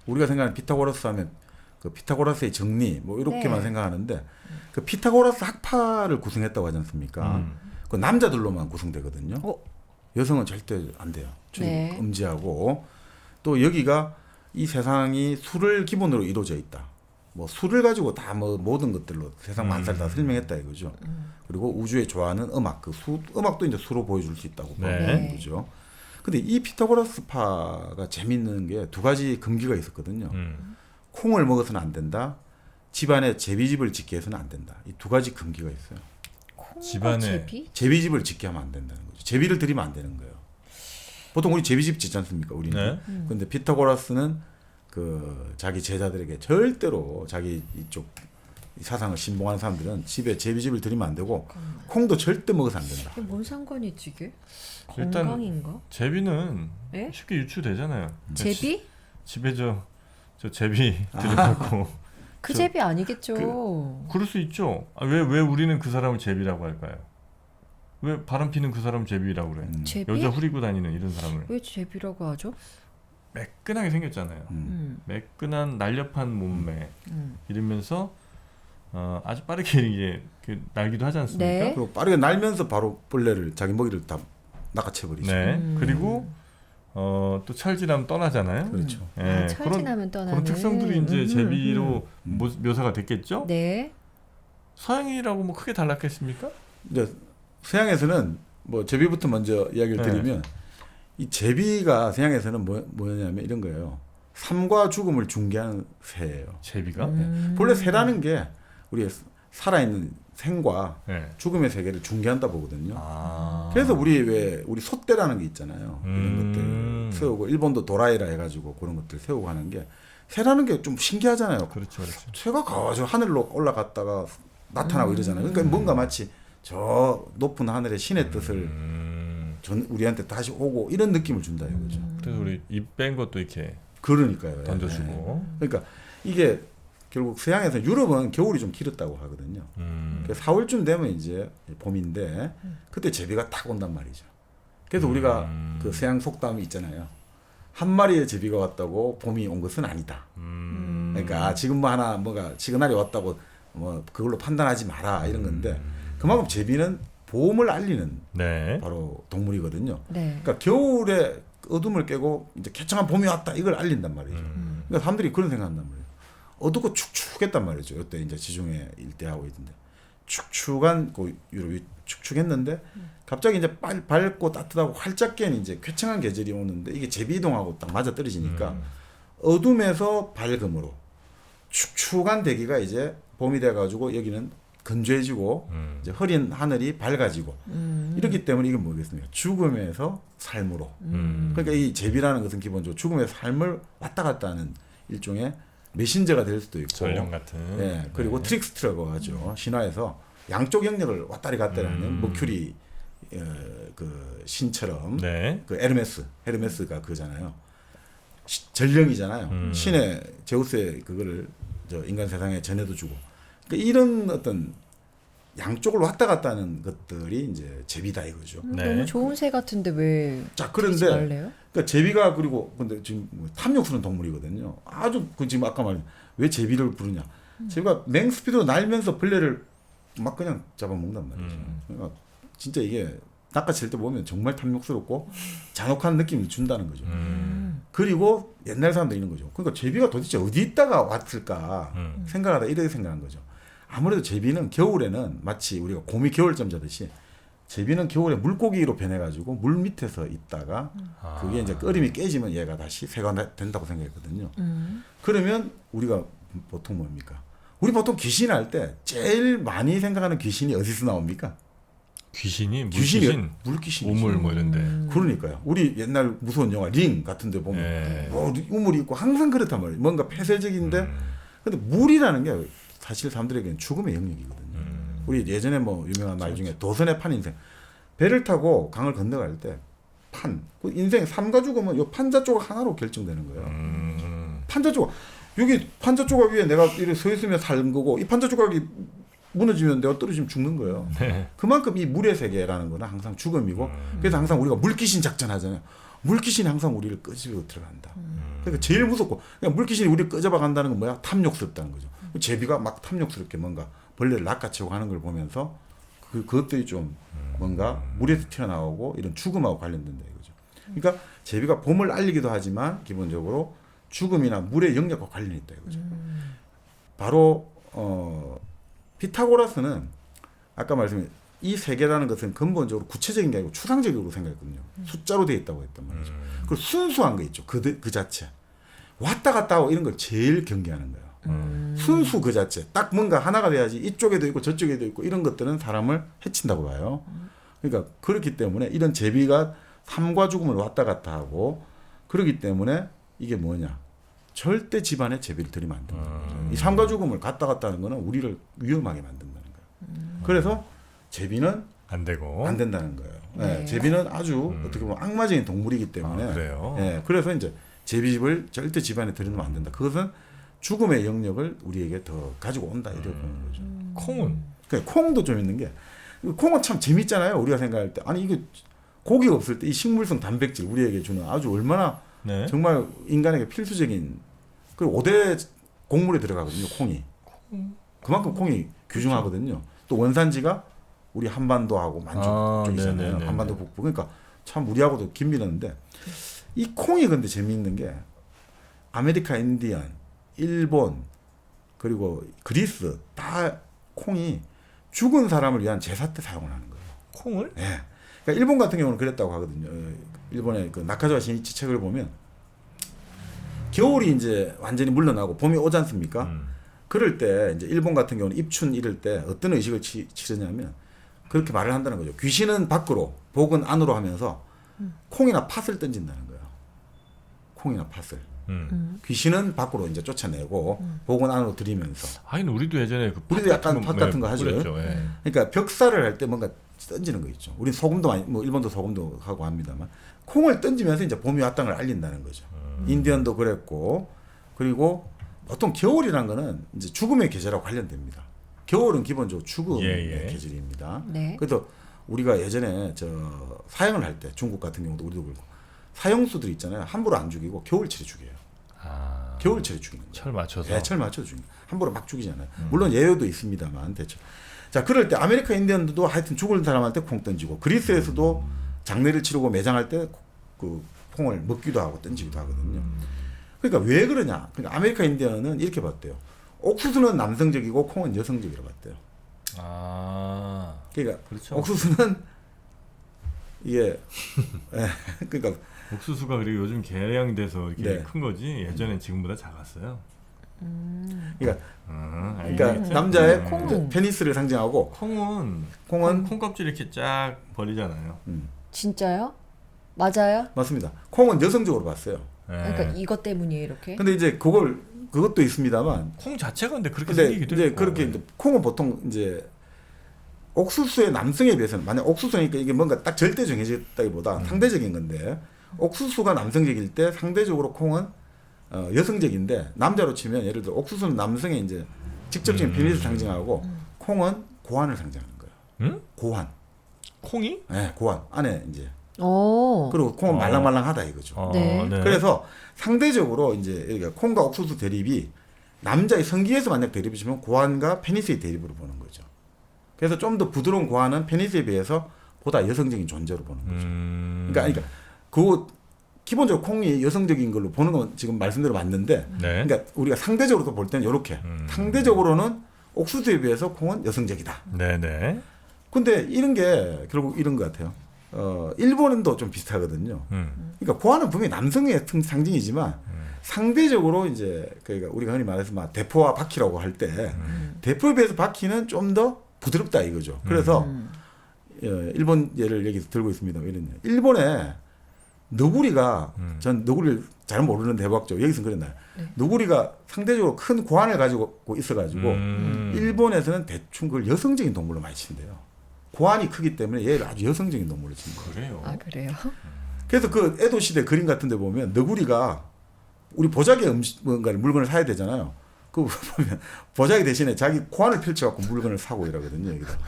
[SPEAKER 2] 우리가 생각하는 피타고라스 하면 그 피타고라스의 정리 뭐 이렇게만
[SPEAKER 3] 네.
[SPEAKER 2] 생각하는데 그 피타고라스 학파를 구성했다고 하지 않습니까? 그 남자들로만 구성되거든요. 여성은 절대 안 돼요.
[SPEAKER 3] 네.
[SPEAKER 2] 금지하고 또 여기가 이 세상이 수를 기본으로 이루어져 있다. 뭐 수를 가지고 다 뭐 모든 것들로 세상 만사를 다 설명했다 이거죠. 그리고 우주에 좋아하는 음악, 음악도 이제 수로 보여줄 수 있다고
[SPEAKER 1] 네.
[SPEAKER 2] 보는 거죠. 근데 이 피타고라스파가 재밌는 게 두 가지 금기가 있었거든요. 콩을 먹어서는 안 된다. 집안에 제비집을 짓게 해서는 안 된다. 이 두 가지 금기가 있어요.
[SPEAKER 3] 콩과
[SPEAKER 1] 집안에-
[SPEAKER 3] 제비?
[SPEAKER 2] 제비집을 짓게 하면 안 된다는 거죠. 제비를 드리면 안 되는 거예요. 보통 우리 제비집 짓지 않습니까? 우리는.
[SPEAKER 1] 네.
[SPEAKER 2] 근데 피타고라스는 그 자기 제자들에게 절대로 자기 이쪽 사상을 신봉하는 사람들은 집에 제비집을 드리면 안 되고 콩도 절대 먹어서 안 된다.
[SPEAKER 3] 이게 뭔 상관이지 이게?
[SPEAKER 1] 일단
[SPEAKER 3] 건강인가?
[SPEAKER 1] 제비는
[SPEAKER 3] 네?
[SPEAKER 1] 쉽게 유추되잖아요.
[SPEAKER 3] 제비?
[SPEAKER 1] 집에 저 제비 들여놓고
[SPEAKER 3] 그 제비 아니겠죠.
[SPEAKER 1] 그럴 수 있죠. 왜 우리는 그 사람을 제비라고 할까요? 왜 바람 피는 그 사람 제비라고 그래?
[SPEAKER 3] 제비?
[SPEAKER 1] 여자 후리고 다니는 이런 사람을
[SPEAKER 3] 왜 제비라고 하죠?
[SPEAKER 1] 매끈하게 생겼잖아요. 매끈한 날렵한 몸매 이러면서 아주 빠르게 이제 그 날기도 하지 않습니까?
[SPEAKER 3] 네.
[SPEAKER 2] 그리고 빠르게 날면서 바로 벌레를 자기 먹이를 다 낚아채버리죠.
[SPEAKER 1] 네. 그리고 또 철지나면 떠나잖아요.
[SPEAKER 2] 그렇죠.
[SPEAKER 1] 예,
[SPEAKER 3] 철지나면 떠나는
[SPEAKER 1] 그런 특성들이 이제 제비로 묘사가 됐겠죠?
[SPEAKER 3] 네.
[SPEAKER 1] 서양이라고 뭐 크게 달랐겠습니까?
[SPEAKER 2] 이제 서양에서는 뭐 제비부터 먼저 이야기를
[SPEAKER 1] 네.
[SPEAKER 2] 드리면 이 제비가 서양에서는 뭐냐면 이런 거예요. 삶과 죽음을 중개하는 새예요.
[SPEAKER 1] 제비가?
[SPEAKER 2] 본래 새라는 게 우리의 살아있는 생과
[SPEAKER 1] 네.
[SPEAKER 2] 죽음의 세계를 중개한다 보거든요.
[SPEAKER 1] 아.
[SPEAKER 2] 그래서 우리 소떼라는 게 있잖아요. 이런 것들 세우고 일본도 도라이라 해가지고 그런 것들 세우고 하는 게 새라는 게 좀 신기하잖아요.
[SPEAKER 1] 그렇죠, 그렇죠.
[SPEAKER 2] 새가 가지고 하늘로 올라갔다가 나타나고 이러잖아요. 그러니까 뭔가 마치 저 높은 하늘의 신의 뜻을 우리한테 다시 오고 이런 느낌을 준다 이거죠.
[SPEAKER 1] 그래서 우리 입 뺀 것도 이렇게
[SPEAKER 2] 그러니까요.
[SPEAKER 1] 던져주고.
[SPEAKER 2] 그러니까 이게 결국 서양에서 유럽은 겨울이 좀 길었다고 하거든요. 4월쯤 되면 이제 봄인데 그때 제비가 딱 온단 말이죠. 그래서 우리가 그 서양 속담이 있잖아요. 한 마리의 제비가 왔다고 봄이 온 것은 아니다. 그러니까 지금 뭐 하나 뭐가 시그널이 왔다고 뭐 그걸로 판단하지 마라 이런 건데 그만큼 제비는 봄을 알리는
[SPEAKER 1] 네.
[SPEAKER 2] 바로 동물이거든요.
[SPEAKER 3] 네.
[SPEAKER 2] 그러니까 겨울에 어둠을 깨고 이제 쾌청한 봄이 왔다 이걸 알린단 말이죠. 그러니까 사람들이 그런 생각한단 말이에요. 어둡고 축축했단 말이죠. 이때 이제 지중해 일대하고 있는데 축축한 그 유럽이 축축했는데 갑자기 이제 밝고 따뜻하고 활짝 깬 이제 쾌청한 계절이 오는데 이게 제비 이동하고 딱 맞아 떨어지니까 어둠에서 밝음으로 축축한 대기가 이제 봄이 돼가지고 여기는 건조해지고 이제 흐린 하늘이 밝아지고 이렇기 때문에 이건 뭐겠습니까? 죽음에서 삶으로. 그러니까 이 제비라는 것은 기본적으로 죽음에서 삶을 왔다 갔다 하는 일종의 메신저가 될 수도 있고
[SPEAKER 1] 전령 같은.
[SPEAKER 2] 예, 그리고 트릭스트라고 하죠. 신화에서 양쪽 영역을 왔다리 갔다리 하는 머큐리 그 신처럼
[SPEAKER 1] 네.
[SPEAKER 2] 그 헤르메스가 그잖아요. 전령이잖아요. 신의 제우스의 그거를 저 인간 세상에 전해도 주고. 그러니까 이런 어떤 양쪽을 왔다 갔다 하는 것들이 이제 제비다 이거죠.
[SPEAKER 1] 네.
[SPEAKER 3] 너무 좋은 새 같은데 왜
[SPEAKER 2] 자,
[SPEAKER 3] 그러지
[SPEAKER 2] 그런데
[SPEAKER 3] 말래요?
[SPEAKER 2] 그러니까 제비가 그리고 근데 지금 뭐 탐욕스러운 동물이거든요. 아주 그 지금 아까 말한 왜 제비를 부르냐? 제비가 맹스피드로 날면서 벌레를 막 그냥 잡아먹는단 말이죠. 그러니까 진짜 이게 낚아챌 때 보면 정말 탐욕스럽고 잔혹한 느낌을 준다는 거죠. 그리고 옛날 사람도 이런 거죠. 그러니까 제비가 도대체 어디 있다가 왔을까 생각하다 이렇게 생각한 거죠. 아무래도 제비는 겨울에는 마치 우리가 곰이 겨울잠 자듯이 제비는 겨울에 물고기로 변해가지고 물 밑에서 있다가 그게 이제 끓임이 깨지면 얘가 다시 새가 된다고 생각했거든요. 그러면 우리가 보통 뭡니까? 우리 보통 귀신 할 때 제일 많이 생각하는 귀신이 어디서 나옵니까?
[SPEAKER 1] 귀신이 물귀신,
[SPEAKER 2] 물귀신,
[SPEAKER 1] 우물 뭐 이런데.
[SPEAKER 2] 그러니까요. 우리 옛날 무서운 영화 링 같은데 보면
[SPEAKER 1] 예.
[SPEAKER 2] 뭐 우물이 있고 항상 그렇단 말이에요. 뭔가 폐쇄적인데 근데 물이라는 게 사실 사람들에게는 죽음의 영역이거든요. 우리 예전에 뭐 유명한 말 중에 도선의 판 인생. 배를 타고 강을 건너갈 때 판, 그 인생 삶과 죽음은 요 판자 조각 하나로 결정되는 거예요. 판자 조각. 여기 판자 조각 위에 내가 이렇게 서 있으면 사는 거고 이 판자 조각이 무너지면 내가 떨어지면 죽는 거예요.
[SPEAKER 1] 네.
[SPEAKER 2] 그만큼 이 물의 세계라는 거는 항상 죽음이고 그래서 항상 우리가 물귀신 작전 하잖아요. 물귀신이 항상 우리를 끄집어 들어간다. 그러니까 제일 무섭고 그러니까 물귀신이 우리를 끄집어 간다는 건 뭐야? 탐욕스럽다는 거죠. 제비가 막 탐욕스럽게 뭔가 벌레를 낚아채고 하는 걸 보면서 그것들이 좀 뭔가 물에서 튀어나오고 이런 죽음하고 관련된다 이거죠. 그러니까 제비가 봄을 알리기도 하지만 기본적으로 죽음이나 물의 영역과 관련이 있다 이거죠. 바로 피타고라스는 아까 말씀드린 이 세계라는 것은 근본적으로 구체적인 게 아니고 추상적으로 생각했거든요. 숫자로 되어 있다고 했단 말이죠. 그리고 순수한 거 있죠. 그 자체. 왔다 갔다 하고 이런 걸 제일 경계하는 거예요. 순수 그 자체. 딱 뭔가 하나가 돼야지 이쪽에도 있고 저쪽에도 있고 이런 것들은 사람을 해친다고 봐요. 그러니까 그렇기 때문에 이런 제비가 삶과 죽음을 왔다 갔다 하고 그렇기 때문에 이게 뭐냐. 절대 집안에 제비를 들이면 안 된다는 거죠. 이 삶과 죽음을 갔다 갔다 하는 거는 우리를 위험하게 만든다는 거예요. 그래서 제비는
[SPEAKER 1] 안 되고.
[SPEAKER 2] 안 된다는 거예요.
[SPEAKER 3] 네.
[SPEAKER 2] 네, 제비는 아주 어떻게 보면 악마적인 동물이기 때문에
[SPEAKER 1] 그래요?
[SPEAKER 2] 네, 그래서 이제 제비집을 절대 집안에 들이면 안 된다. 그것은 죽음의 영역을 우리에게 더 가지고 온다 이렇게 보는 거죠.
[SPEAKER 1] 콩은?
[SPEAKER 2] 그러니까 콩도 좀 있는 게 콩은 참 재밌잖아요. 우리가 생각할 때 아니 이게 고기가 없을 때 이 식물성 단백질 우리에게 주는 아주 얼마나
[SPEAKER 1] 네.
[SPEAKER 2] 정말 인간에게 필수적인 그 5대 곡물에 들어가거든요. 콩이. 그만큼 콩이 귀중하거든요. 또 원산지가 우리 한반도하고 만주 쪽이잖아요.
[SPEAKER 1] 네네네네.
[SPEAKER 2] 한반도 북부. 그러니까 참 우리하고도 긴밀한데 이 콩이 근데 재미있는 게 아메리카 인디언, 일본 그리고 그리스 다 콩이 죽은 사람을 위한 제사 때 사용을 하는 거예요.
[SPEAKER 1] 콩을?
[SPEAKER 2] 예. 그러니까 일본 같은 경우는 그랬다고 하거든요. 일본의 그 나카자와 신이치 책을 보면 겨울이 이제 완전히 물러나고 봄이 오지 않습니까? 그럴 때 이제 일본 같은 경우는 입춘 이럴 때 어떤 의식을 치르냐면 그렇게 말을 한다는 거죠. 귀신은 밖으로, 복은 안으로 하면서 콩이나 팥을 던진다는 거예요. 콩이나 팥을. 귀신은 밖으로 이제 쫓아내고 복은 안으로 들이면서.
[SPEAKER 1] 아니 우리도 예전에 그
[SPEAKER 2] 우리도 약간 팥 같은 거 하죠.
[SPEAKER 1] 뿌렸죠. 예.
[SPEAKER 2] 그러니까 벽살을 할 때 뭔가 던지는 거 있죠. 우리 소금도 많이, 뭐 일본도 소금도 하고 합니다만 콩을 던지면서 이제 봄이 왔다는 걸 알린다는 거죠. 인디언도 그랬고 그리고 보통 겨울이란 거는 이제 죽음의 계절하고 관련됩니다. 겨울은 기본적으로 죽음의 계절입니다.
[SPEAKER 3] 네.
[SPEAKER 2] 그래서 우리가 예전에 저 사형을 할 때 중국 같은 경우도 우리도 그렇고 사형수들 있잖아요. 함부로 안 죽이고 겨울철에 죽여요.
[SPEAKER 1] 아,
[SPEAKER 2] 겨울철에 죽이는 거예요.
[SPEAKER 1] 철 맞춰서.
[SPEAKER 2] 네, 철 맞춰서 죽이는 거예요. 함부로 막 죽이잖아요. 물론 예외도 있습니다만 대체. 자, 그럴 때 아메리카 인디언들도 하여튼 죽을 사람한테 콩 던지고 그리스에서도 장례를 치르고 매장할 때 그 콩을 먹기도 하고 던지기도 하거든요. 그러니까 왜 그러냐? 그러니까 아메리카 인디언은 이렇게 봤대요. 옥수수는 남성적이고 콩은 여성적이라고 봤대요.
[SPEAKER 1] 아,
[SPEAKER 2] 그러니까
[SPEAKER 1] 그렇죠.
[SPEAKER 2] 옥수수는 이게 그러니까
[SPEAKER 1] 옥수수가 그리고 요즘 개량돼서 이렇게
[SPEAKER 2] 네.
[SPEAKER 1] 큰 거지 예전엔 지금보다 작았어요.
[SPEAKER 2] 그러니까
[SPEAKER 1] 알겠죠?
[SPEAKER 2] 남자의
[SPEAKER 3] 콩은.
[SPEAKER 2] 이제 페니스를 상징하고
[SPEAKER 1] 콩은
[SPEAKER 2] 콩은
[SPEAKER 1] 콩껍질 이렇게 쫙 벌리잖아요.
[SPEAKER 3] 진짜요? 맞아요?
[SPEAKER 2] 맞습니다. 콩은 여성적으로 봤어요.
[SPEAKER 3] 그러니까
[SPEAKER 1] 네.
[SPEAKER 3] 이것 때문이에요 이렇게?
[SPEAKER 2] 근데 이제 그것도 있습니다만
[SPEAKER 1] 콩 자체가 근데 그렇게
[SPEAKER 2] 근데
[SPEAKER 1] 생기기도
[SPEAKER 2] 이제
[SPEAKER 1] 했고.
[SPEAKER 2] 그렇게 이제 콩은 보통 이제 옥수수의 남성에 비해서는 만약 옥수수니까 이게 뭔가 딱 절대 정해졌다기보다 상대적인 건데 옥수수가 남성적일 때 상대적으로 콩은 여성적인데 남자로 치면 예를 들어 옥수수는 남성의 이제 직접적인 페니스를 상징하고 콩은 고환을 상징하는 거예요.
[SPEAKER 1] 응?
[SPEAKER 2] 고환.
[SPEAKER 1] 콩이?
[SPEAKER 2] 네, 고환. 안에 이제
[SPEAKER 3] 오.
[SPEAKER 2] 그리고 콩은 말랑말랑하다 이거죠.
[SPEAKER 3] 네.
[SPEAKER 2] 그래서 상대적으로 이제 여기가 콩과 옥수수 대립이 남자의 성기에서 만약 대립을 주면 고환과 페니스의 대립으로 보는 거죠. 그래서 좀 더 부드러운 고환은 페니스에 비해서 보다 여성적인 존재로 보는 거죠. 그러니까 그 기본적으로 콩이 여성적인 걸로 보는 건 지금 말씀대로 맞는데,
[SPEAKER 1] 네.
[SPEAKER 2] 그러니까 우리가 상대적으로 볼 때는 이렇게 상대적으로는 옥수수에 비해서 콩은 여성적이다.
[SPEAKER 1] 네네.
[SPEAKER 2] 근데 이런 게 결국 이런 것 같아요. 일본도 좀 비슷하거든요. 그러니까 고환은 분명히 남성의 상징이지만 상대적으로 이제 그러니까 우리가 흔히 말해서 막 대포와 바퀴라고 할 때 대포에 비해서 바퀴는 좀 더 부드럽다 이거죠. 그래서 일본 예를 여기 들고 있습니다. 이런 일본에 너구리가 전 너구리를 잘 모르는데 해봤죠. 여기서 그랬나요? 너구리가 상대적으로 큰 고환을 가지고 있어가지고 일본에서는 대충 그걸 여성적인 동물로 많이 친대요. 고환이 크기 때문에 얘를 아주 여성적인 동물로 치는 거예요.
[SPEAKER 1] 그래요.
[SPEAKER 3] 아 그래요?
[SPEAKER 2] 그래서 그 에도 시대 그림 같은 데 보면 너구리가 우리 보자기에 뭔가를 물건을 사야 되잖아요. 그 보면 보자기 대신에 자기 고환을 펼쳐갖고 물건을 사고 이러거든요. 여기다.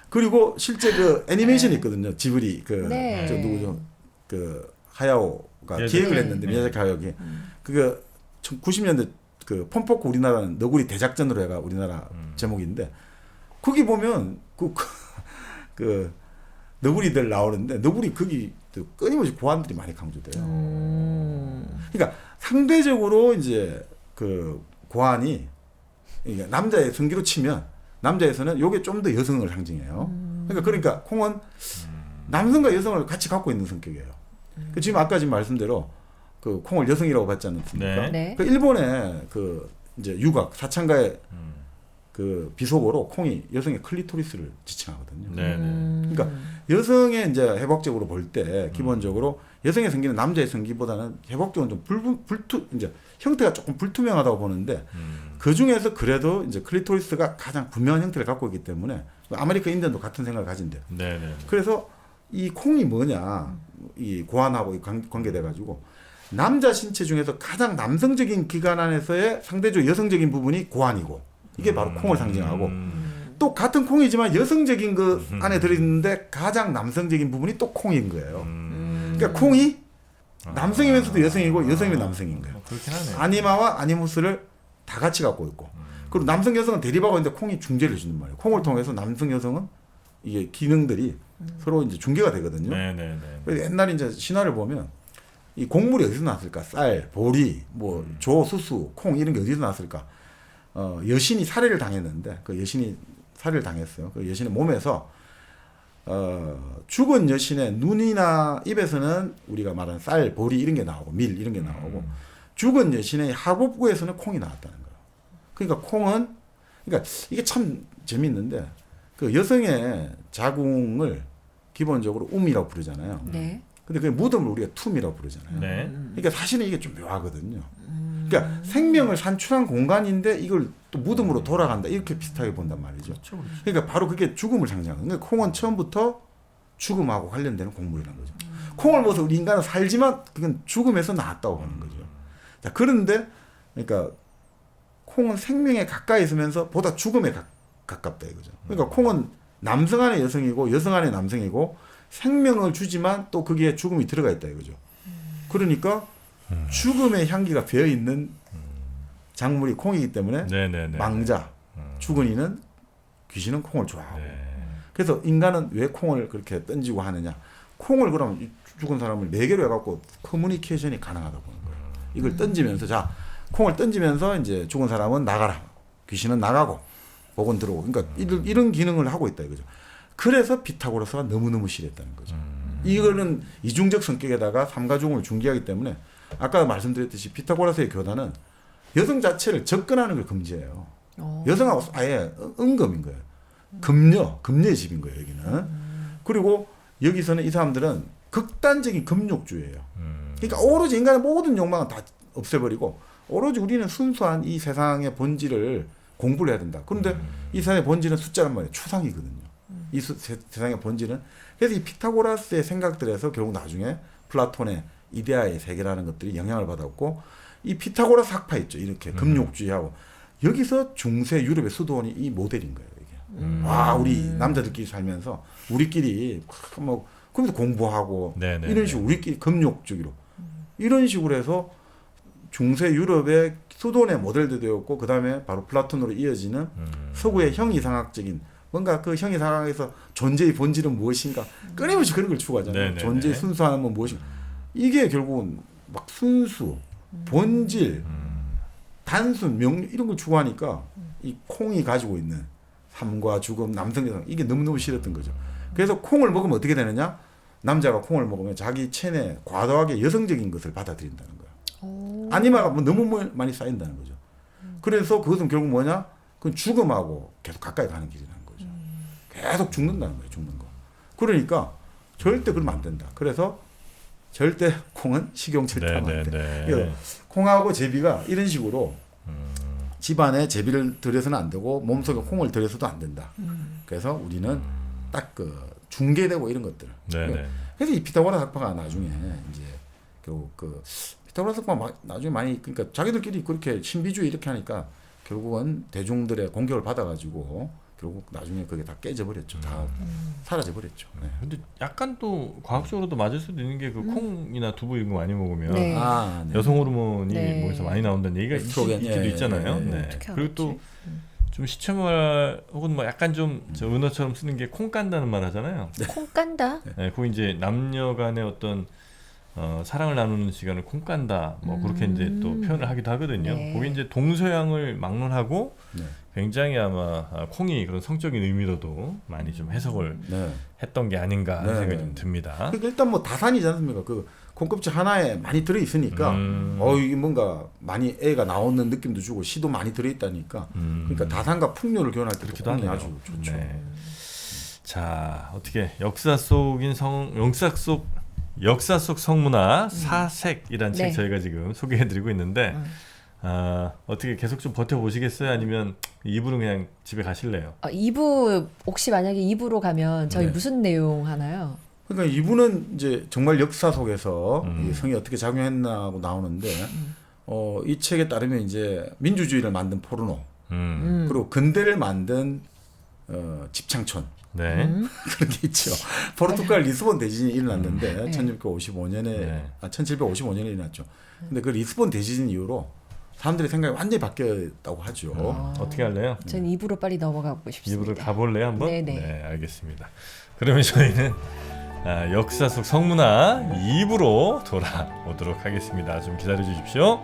[SPEAKER 2] 그리고 실제 그 애니메이션이 있거든요. 지브리 그
[SPEAKER 3] 네.
[SPEAKER 2] 저 누구죠? 그 하야오가
[SPEAKER 1] 네.
[SPEAKER 2] 기획을
[SPEAKER 3] 네.
[SPEAKER 2] 했는데 미야자키 하야오가 그거 90년대 그 폼포크 우리나라는 너구리 대작전으로 해가 우리나라 제목인데 거기 보면 그 너구리들 나오는데 너구리 거기 끊임없이 고환들이 많이 강조돼요. 그러니까 상대적으로 이제 그 고환이 그러니까 남자의 성기로 치면 남자에서는 요게 좀 더 여성을 상징해요. 그러니까 콩은 남성과 여성을 같이 갖고 있는 성격이에요. 그 지금 아까 지금 말씀대로 그 콩을 여성이라고 봤지 않습니까?
[SPEAKER 1] 네.
[SPEAKER 3] 네.
[SPEAKER 2] 그 일본의 그 이제 유곽 사창가의 그 비속어로 콩이 여성의 클리토리스를 지칭하거든요.
[SPEAKER 1] 네네.
[SPEAKER 2] 그러니까 여성의 이제 해박적으로 볼 때 기본적으로 여성의 성기는 남자의 성기보다는 해박적으로 좀 이제 형태가 조금 불투명하다고 보는데 그 중에서 그래도 이제 클리토리스가 가장 분명한 형태를 갖고 있기 때문에 아메리카 인디언도 같은 생각을 가진대요.
[SPEAKER 1] 네네.
[SPEAKER 2] 그래서 이 콩이 뭐냐 이 고환하고 관계돼 가지고 남자 신체 중에서 가장 남성적인 기관 안에서의 상대적으로 여성적인 부분이 고환이고 이게 바로 콩을 상징하고 또 같은 콩이지만 여성적인 그 안에 들어있는데 가장 남성적인 부분이 또 콩인 거예요. 그러니까 콩이 남성이면서도 여성이고 여성이면 남성인 거예요.
[SPEAKER 1] 그렇긴 하네.
[SPEAKER 2] 아니마와 아니무스를 다 같이 갖고 있고 그리고 남성 여성은 대립하고 있는데 콩이 중재를 해주는 말이에요. 콩을 통해서 남성 여성은 이게 기능들이 서로 이제 중개가 되거든요.
[SPEAKER 1] 네네네.
[SPEAKER 2] 그래서 옛날에 이제 신화를 보면 이 곡물이 어디서 나왔을까? 쌀, 보리, 뭐 조, 수수, 콩 이런 게 어디서 나왔을까? 여신이 살해를 당했는데 그 여신이 살해를 당했어요. 그 여신의 몸에서 죽은 여신의 눈이나 입에서는 우리가 말하는 쌀, 보리 이런 게 나오고 밀 이런 게 나오고 죽은 여신의 하복부에서는 콩이 나왔다는 거예요. 그러니까 콩은 그러니까 이게 참 재밌는데 그 여성의 자궁을 기본적으로 um이라고 부르잖아요.
[SPEAKER 3] 네.
[SPEAKER 2] 근데 그 무덤을 우리가 툼이라고 부르잖아요.
[SPEAKER 1] 네.
[SPEAKER 2] 그러니까 사실은 이게 좀 묘하거든요. 그러니까 생명을 산출한 공간인데 이걸 또 무덤으로 돌아간다 이렇게 비슷하게 본단 말이죠.
[SPEAKER 1] 그렇죠.
[SPEAKER 2] 그러니까 바로 그게 죽음을 상징하는 거예요. 그러니까 콩은 처음부터 죽음하고 관련되는 곡물이라는 거죠. 콩을 먹어서 우리 인간은 살지만 그건 죽음에서 나왔다고 보는 거죠. 자, 그런데 그러니까 콩은 생명에 가까이 있으면서 보다 죽음에 가깝다 이거죠. 그러니까 콩은 남성 안에 여성이고 여성 안에 남성이고 생명을 주지만 또 거기에 죽음이 들어가 있다 이거죠. 그러니까 죽음의 향기가 배어 있는 작물이 콩이기 때문에
[SPEAKER 1] 네네네.
[SPEAKER 2] 망자, 죽은 이는 귀신은 콩을 좋아하고.
[SPEAKER 1] 네.
[SPEAKER 2] 그래서 인간은 왜 콩을 그렇게 던지고 하느냐? 콩을 그럼 죽은 사람을 4개로 해갖고 커뮤니케이션이 가능하다고 보는 거예요. 이걸 던지면서 자 콩을 던지면서 이제 죽은 사람은 나가라, 귀신은 나가고 복은 들어오고. 그러니까 이런 기능을 하고 있다 이거죠. 그래서 피타고라스가 너무너무 싫어했다는 거죠. 이거는 이중적 성격에다가 삼가종을 중지하기 때문에 아까 말씀드렸듯이 피타고라스의 교단은 여성 자체를 접근하는 걸 금지해요. 여성하고 아예 은금인 거예요. 금녀의 집인 거예요, 여기는. 그리고 여기서는 이 사람들은 극단적인 금욕주의예요. 그러니까 오로지 인간의 모든 욕망은 다 없애버리고 오로지 우리는 순수한 이 세상의 본질을 공부를 해야 된다. 그런데 이 세상의 본질은 숫자란 말이에요. 추상이거든요. 이 세상의 본질은. 그래서 이 피타고라스의 생각들에서 결국 나중에 플라톤의 이데아의 세계라는 것들이 영향을 받았고 이 피타고라스 학파 있죠. 이렇게 금욕주의하고 여기서 중세 유럽의 수도원이 이 모델인 거예요. 이게. 와, 우리 남자들끼리 살면서 우리끼리 뭐 그러면서 공부하고
[SPEAKER 1] 네네.
[SPEAKER 2] 이런 식으로 우리끼리 금욕주의로 이런 식으로 해서 중세 유럽의 수도원의 모델도 되었고 그 다음에 바로 플라톤으로 이어지는 서구의 형이상학적인 뭔가 그 형이상학에서 존재의 본질은 무엇인가 끊임없이 그런 걸 추구하잖아요.
[SPEAKER 1] 네네네.
[SPEAKER 2] 존재의 순수함은 무엇인가 이게 결국은 막 순수, 본질, 단순, 명료 이런 걸 추구하니까 이 콩이 가지고 있는 삶과 죽음, 남성 여성 이게 너무너무 싫었던 거죠. 그래서 콩을 먹으면 어떻게 되느냐? 남자가 콩을 먹으면 자기 체내에 과도하게 여성적인 것을 받아들인다는 거예요. 아니마가 뭐 너무 많이 쌓인다는 거죠. 그래서 그것은 결국 뭐냐? 그건 죽음하고 계속 가까이 가는 길이라는 거죠. 계속 죽는다는 거예요. 죽는 거. 그러니까 절대 그러면 안 된다. 그래서 절대 콩은 식용철도하면 안 돼. 그래서 콩하고 제비가 이런 식으로 집안에 제비를 들여서는 안 되고 몸속에 콩을 들여서도 안 된다. 그래서 우리는 딱 그 중계되고 이런 것들. 그래서 이 피타고라스 학파가 나중에 이제 결국 그 피타고라스 학파가 나중에 많이 그러니까 자기들끼리 그렇게 신비주의 이렇게 하니까 결국은 대중들의 공격을 받아가지고 결국 나중에 그게 다 깨져버렸죠. 다 사라져버렸죠. 네.
[SPEAKER 1] 근데 약간 또 과학적으로도 맞을 수도 있는 게 그 콩이나 두부 이런 거 많이 먹으면
[SPEAKER 3] 네.
[SPEAKER 2] 네.
[SPEAKER 1] 여성 호르몬이
[SPEAKER 3] 네.
[SPEAKER 1] 몸에서 많이 나온다는 얘기가
[SPEAKER 2] 에스트로겐,
[SPEAKER 1] 있기도
[SPEAKER 2] 예,
[SPEAKER 1] 있잖아요.
[SPEAKER 2] 예, 예.
[SPEAKER 1] 네.
[SPEAKER 3] 어떻게
[SPEAKER 1] 그리고 또
[SPEAKER 3] 알았지?
[SPEAKER 1] 좀 시체말 혹은 뭐 약간 좀 저 은어처럼 쓰는 게 콩 깐다는 말 하잖아요.
[SPEAKER 3] 콩 깐다.
[SPEAKER 1] 네, 그 이제 남녀간의 어떤 사랑을 나누는 시간을 콩 깐다. 뭐 그렇게 이제 또 표현을 하기도 하거든요.
[SPEAKER 3] 네.
[SPEAKER 1] 거기 이제 동서양을 막론하고
[SPEAKER 2] 네.
[SPEAKER 1] 굉장히 아마 콩이 그런 성적인 의미로도 많이 좀 해석을
[SPEAKER 2] 네.
[SPEAKER 1] 했던 게 아닌가 하는
[SPEAKER 2] 네,
[SPEAKER 1] 생각이
[SPEAKER 2] 네.
[SPEAKER 1] 좀 듭니다.
[SPEAKER 2] 그러니까 일단 뭐 다산이지 않습니까? 그 콩껍질 하나에 많이 들어 있으니까 이게 뭔가 많이 애가 나오는 느낌도 주고 씨도 많이 들어 있다니까. 그러니까 다산과 풍류를 교환할 때
[SPEAKER 1] 그렇기도
[SPEAKER 2] 콩이
[SPEAKER 1] 하네요.
[SPEAKER 2] 아주 좋죠.
[SPEAKER 1] 네. 자, 어떻게 역사 속 성문화 사색이란 책
[SPEAKER 3] 네.
[SPEAKER 1] 저희가 지금 소개해드리고 있는데 어떻게 계속 좀 버텨보시겠어요? 아니면 2부는 그냥 집에 가실래요?
[SPEAKER 3] 2부 혹시 만약에 2부로 가면 저희
[SPEAKER 2] 네.
[SPEAKER 3] 무슨 내용 하나요?
[SPEAKER 2] 그러니까 이분은 이제 정말 역사 속에서 이 성이 어떻게 작용했나 하고 나오는데 이 책에 따르면 이제 민주주의를 만든 포르노 그리고 근대를 만든 집창촌
[SPEAKER 1] 네.
[SPEAKER 2] 그런 게 있죠. 포르투갈 리스본 대지진이 일어났는데
[SPEAKER 3] 네.
[SPEAKER 2] 1655년에
[SPEAKER 1] 네.
[SPEAKER 2] 1755년에 일어났죠. 근데 그 리스본 대지진 이후로 사람들의 생각이 완전히 바뀌었다고 하죠.
[SPEAKER 1] 어떻게 할래요?
[SPEAKER 3] 전 2부로 빨리 넘어가고 싶습니다.
[SPEAKER 1] 2부를 가볼래요 한번?
[SPEAKER 3] 네네.
[SPEAKER 1] 네, 알겠습니다. 그러면 저희는 역사 속 성문화 2부로 돌아오도록 하겠습니다. 좀 기다려 주십시오.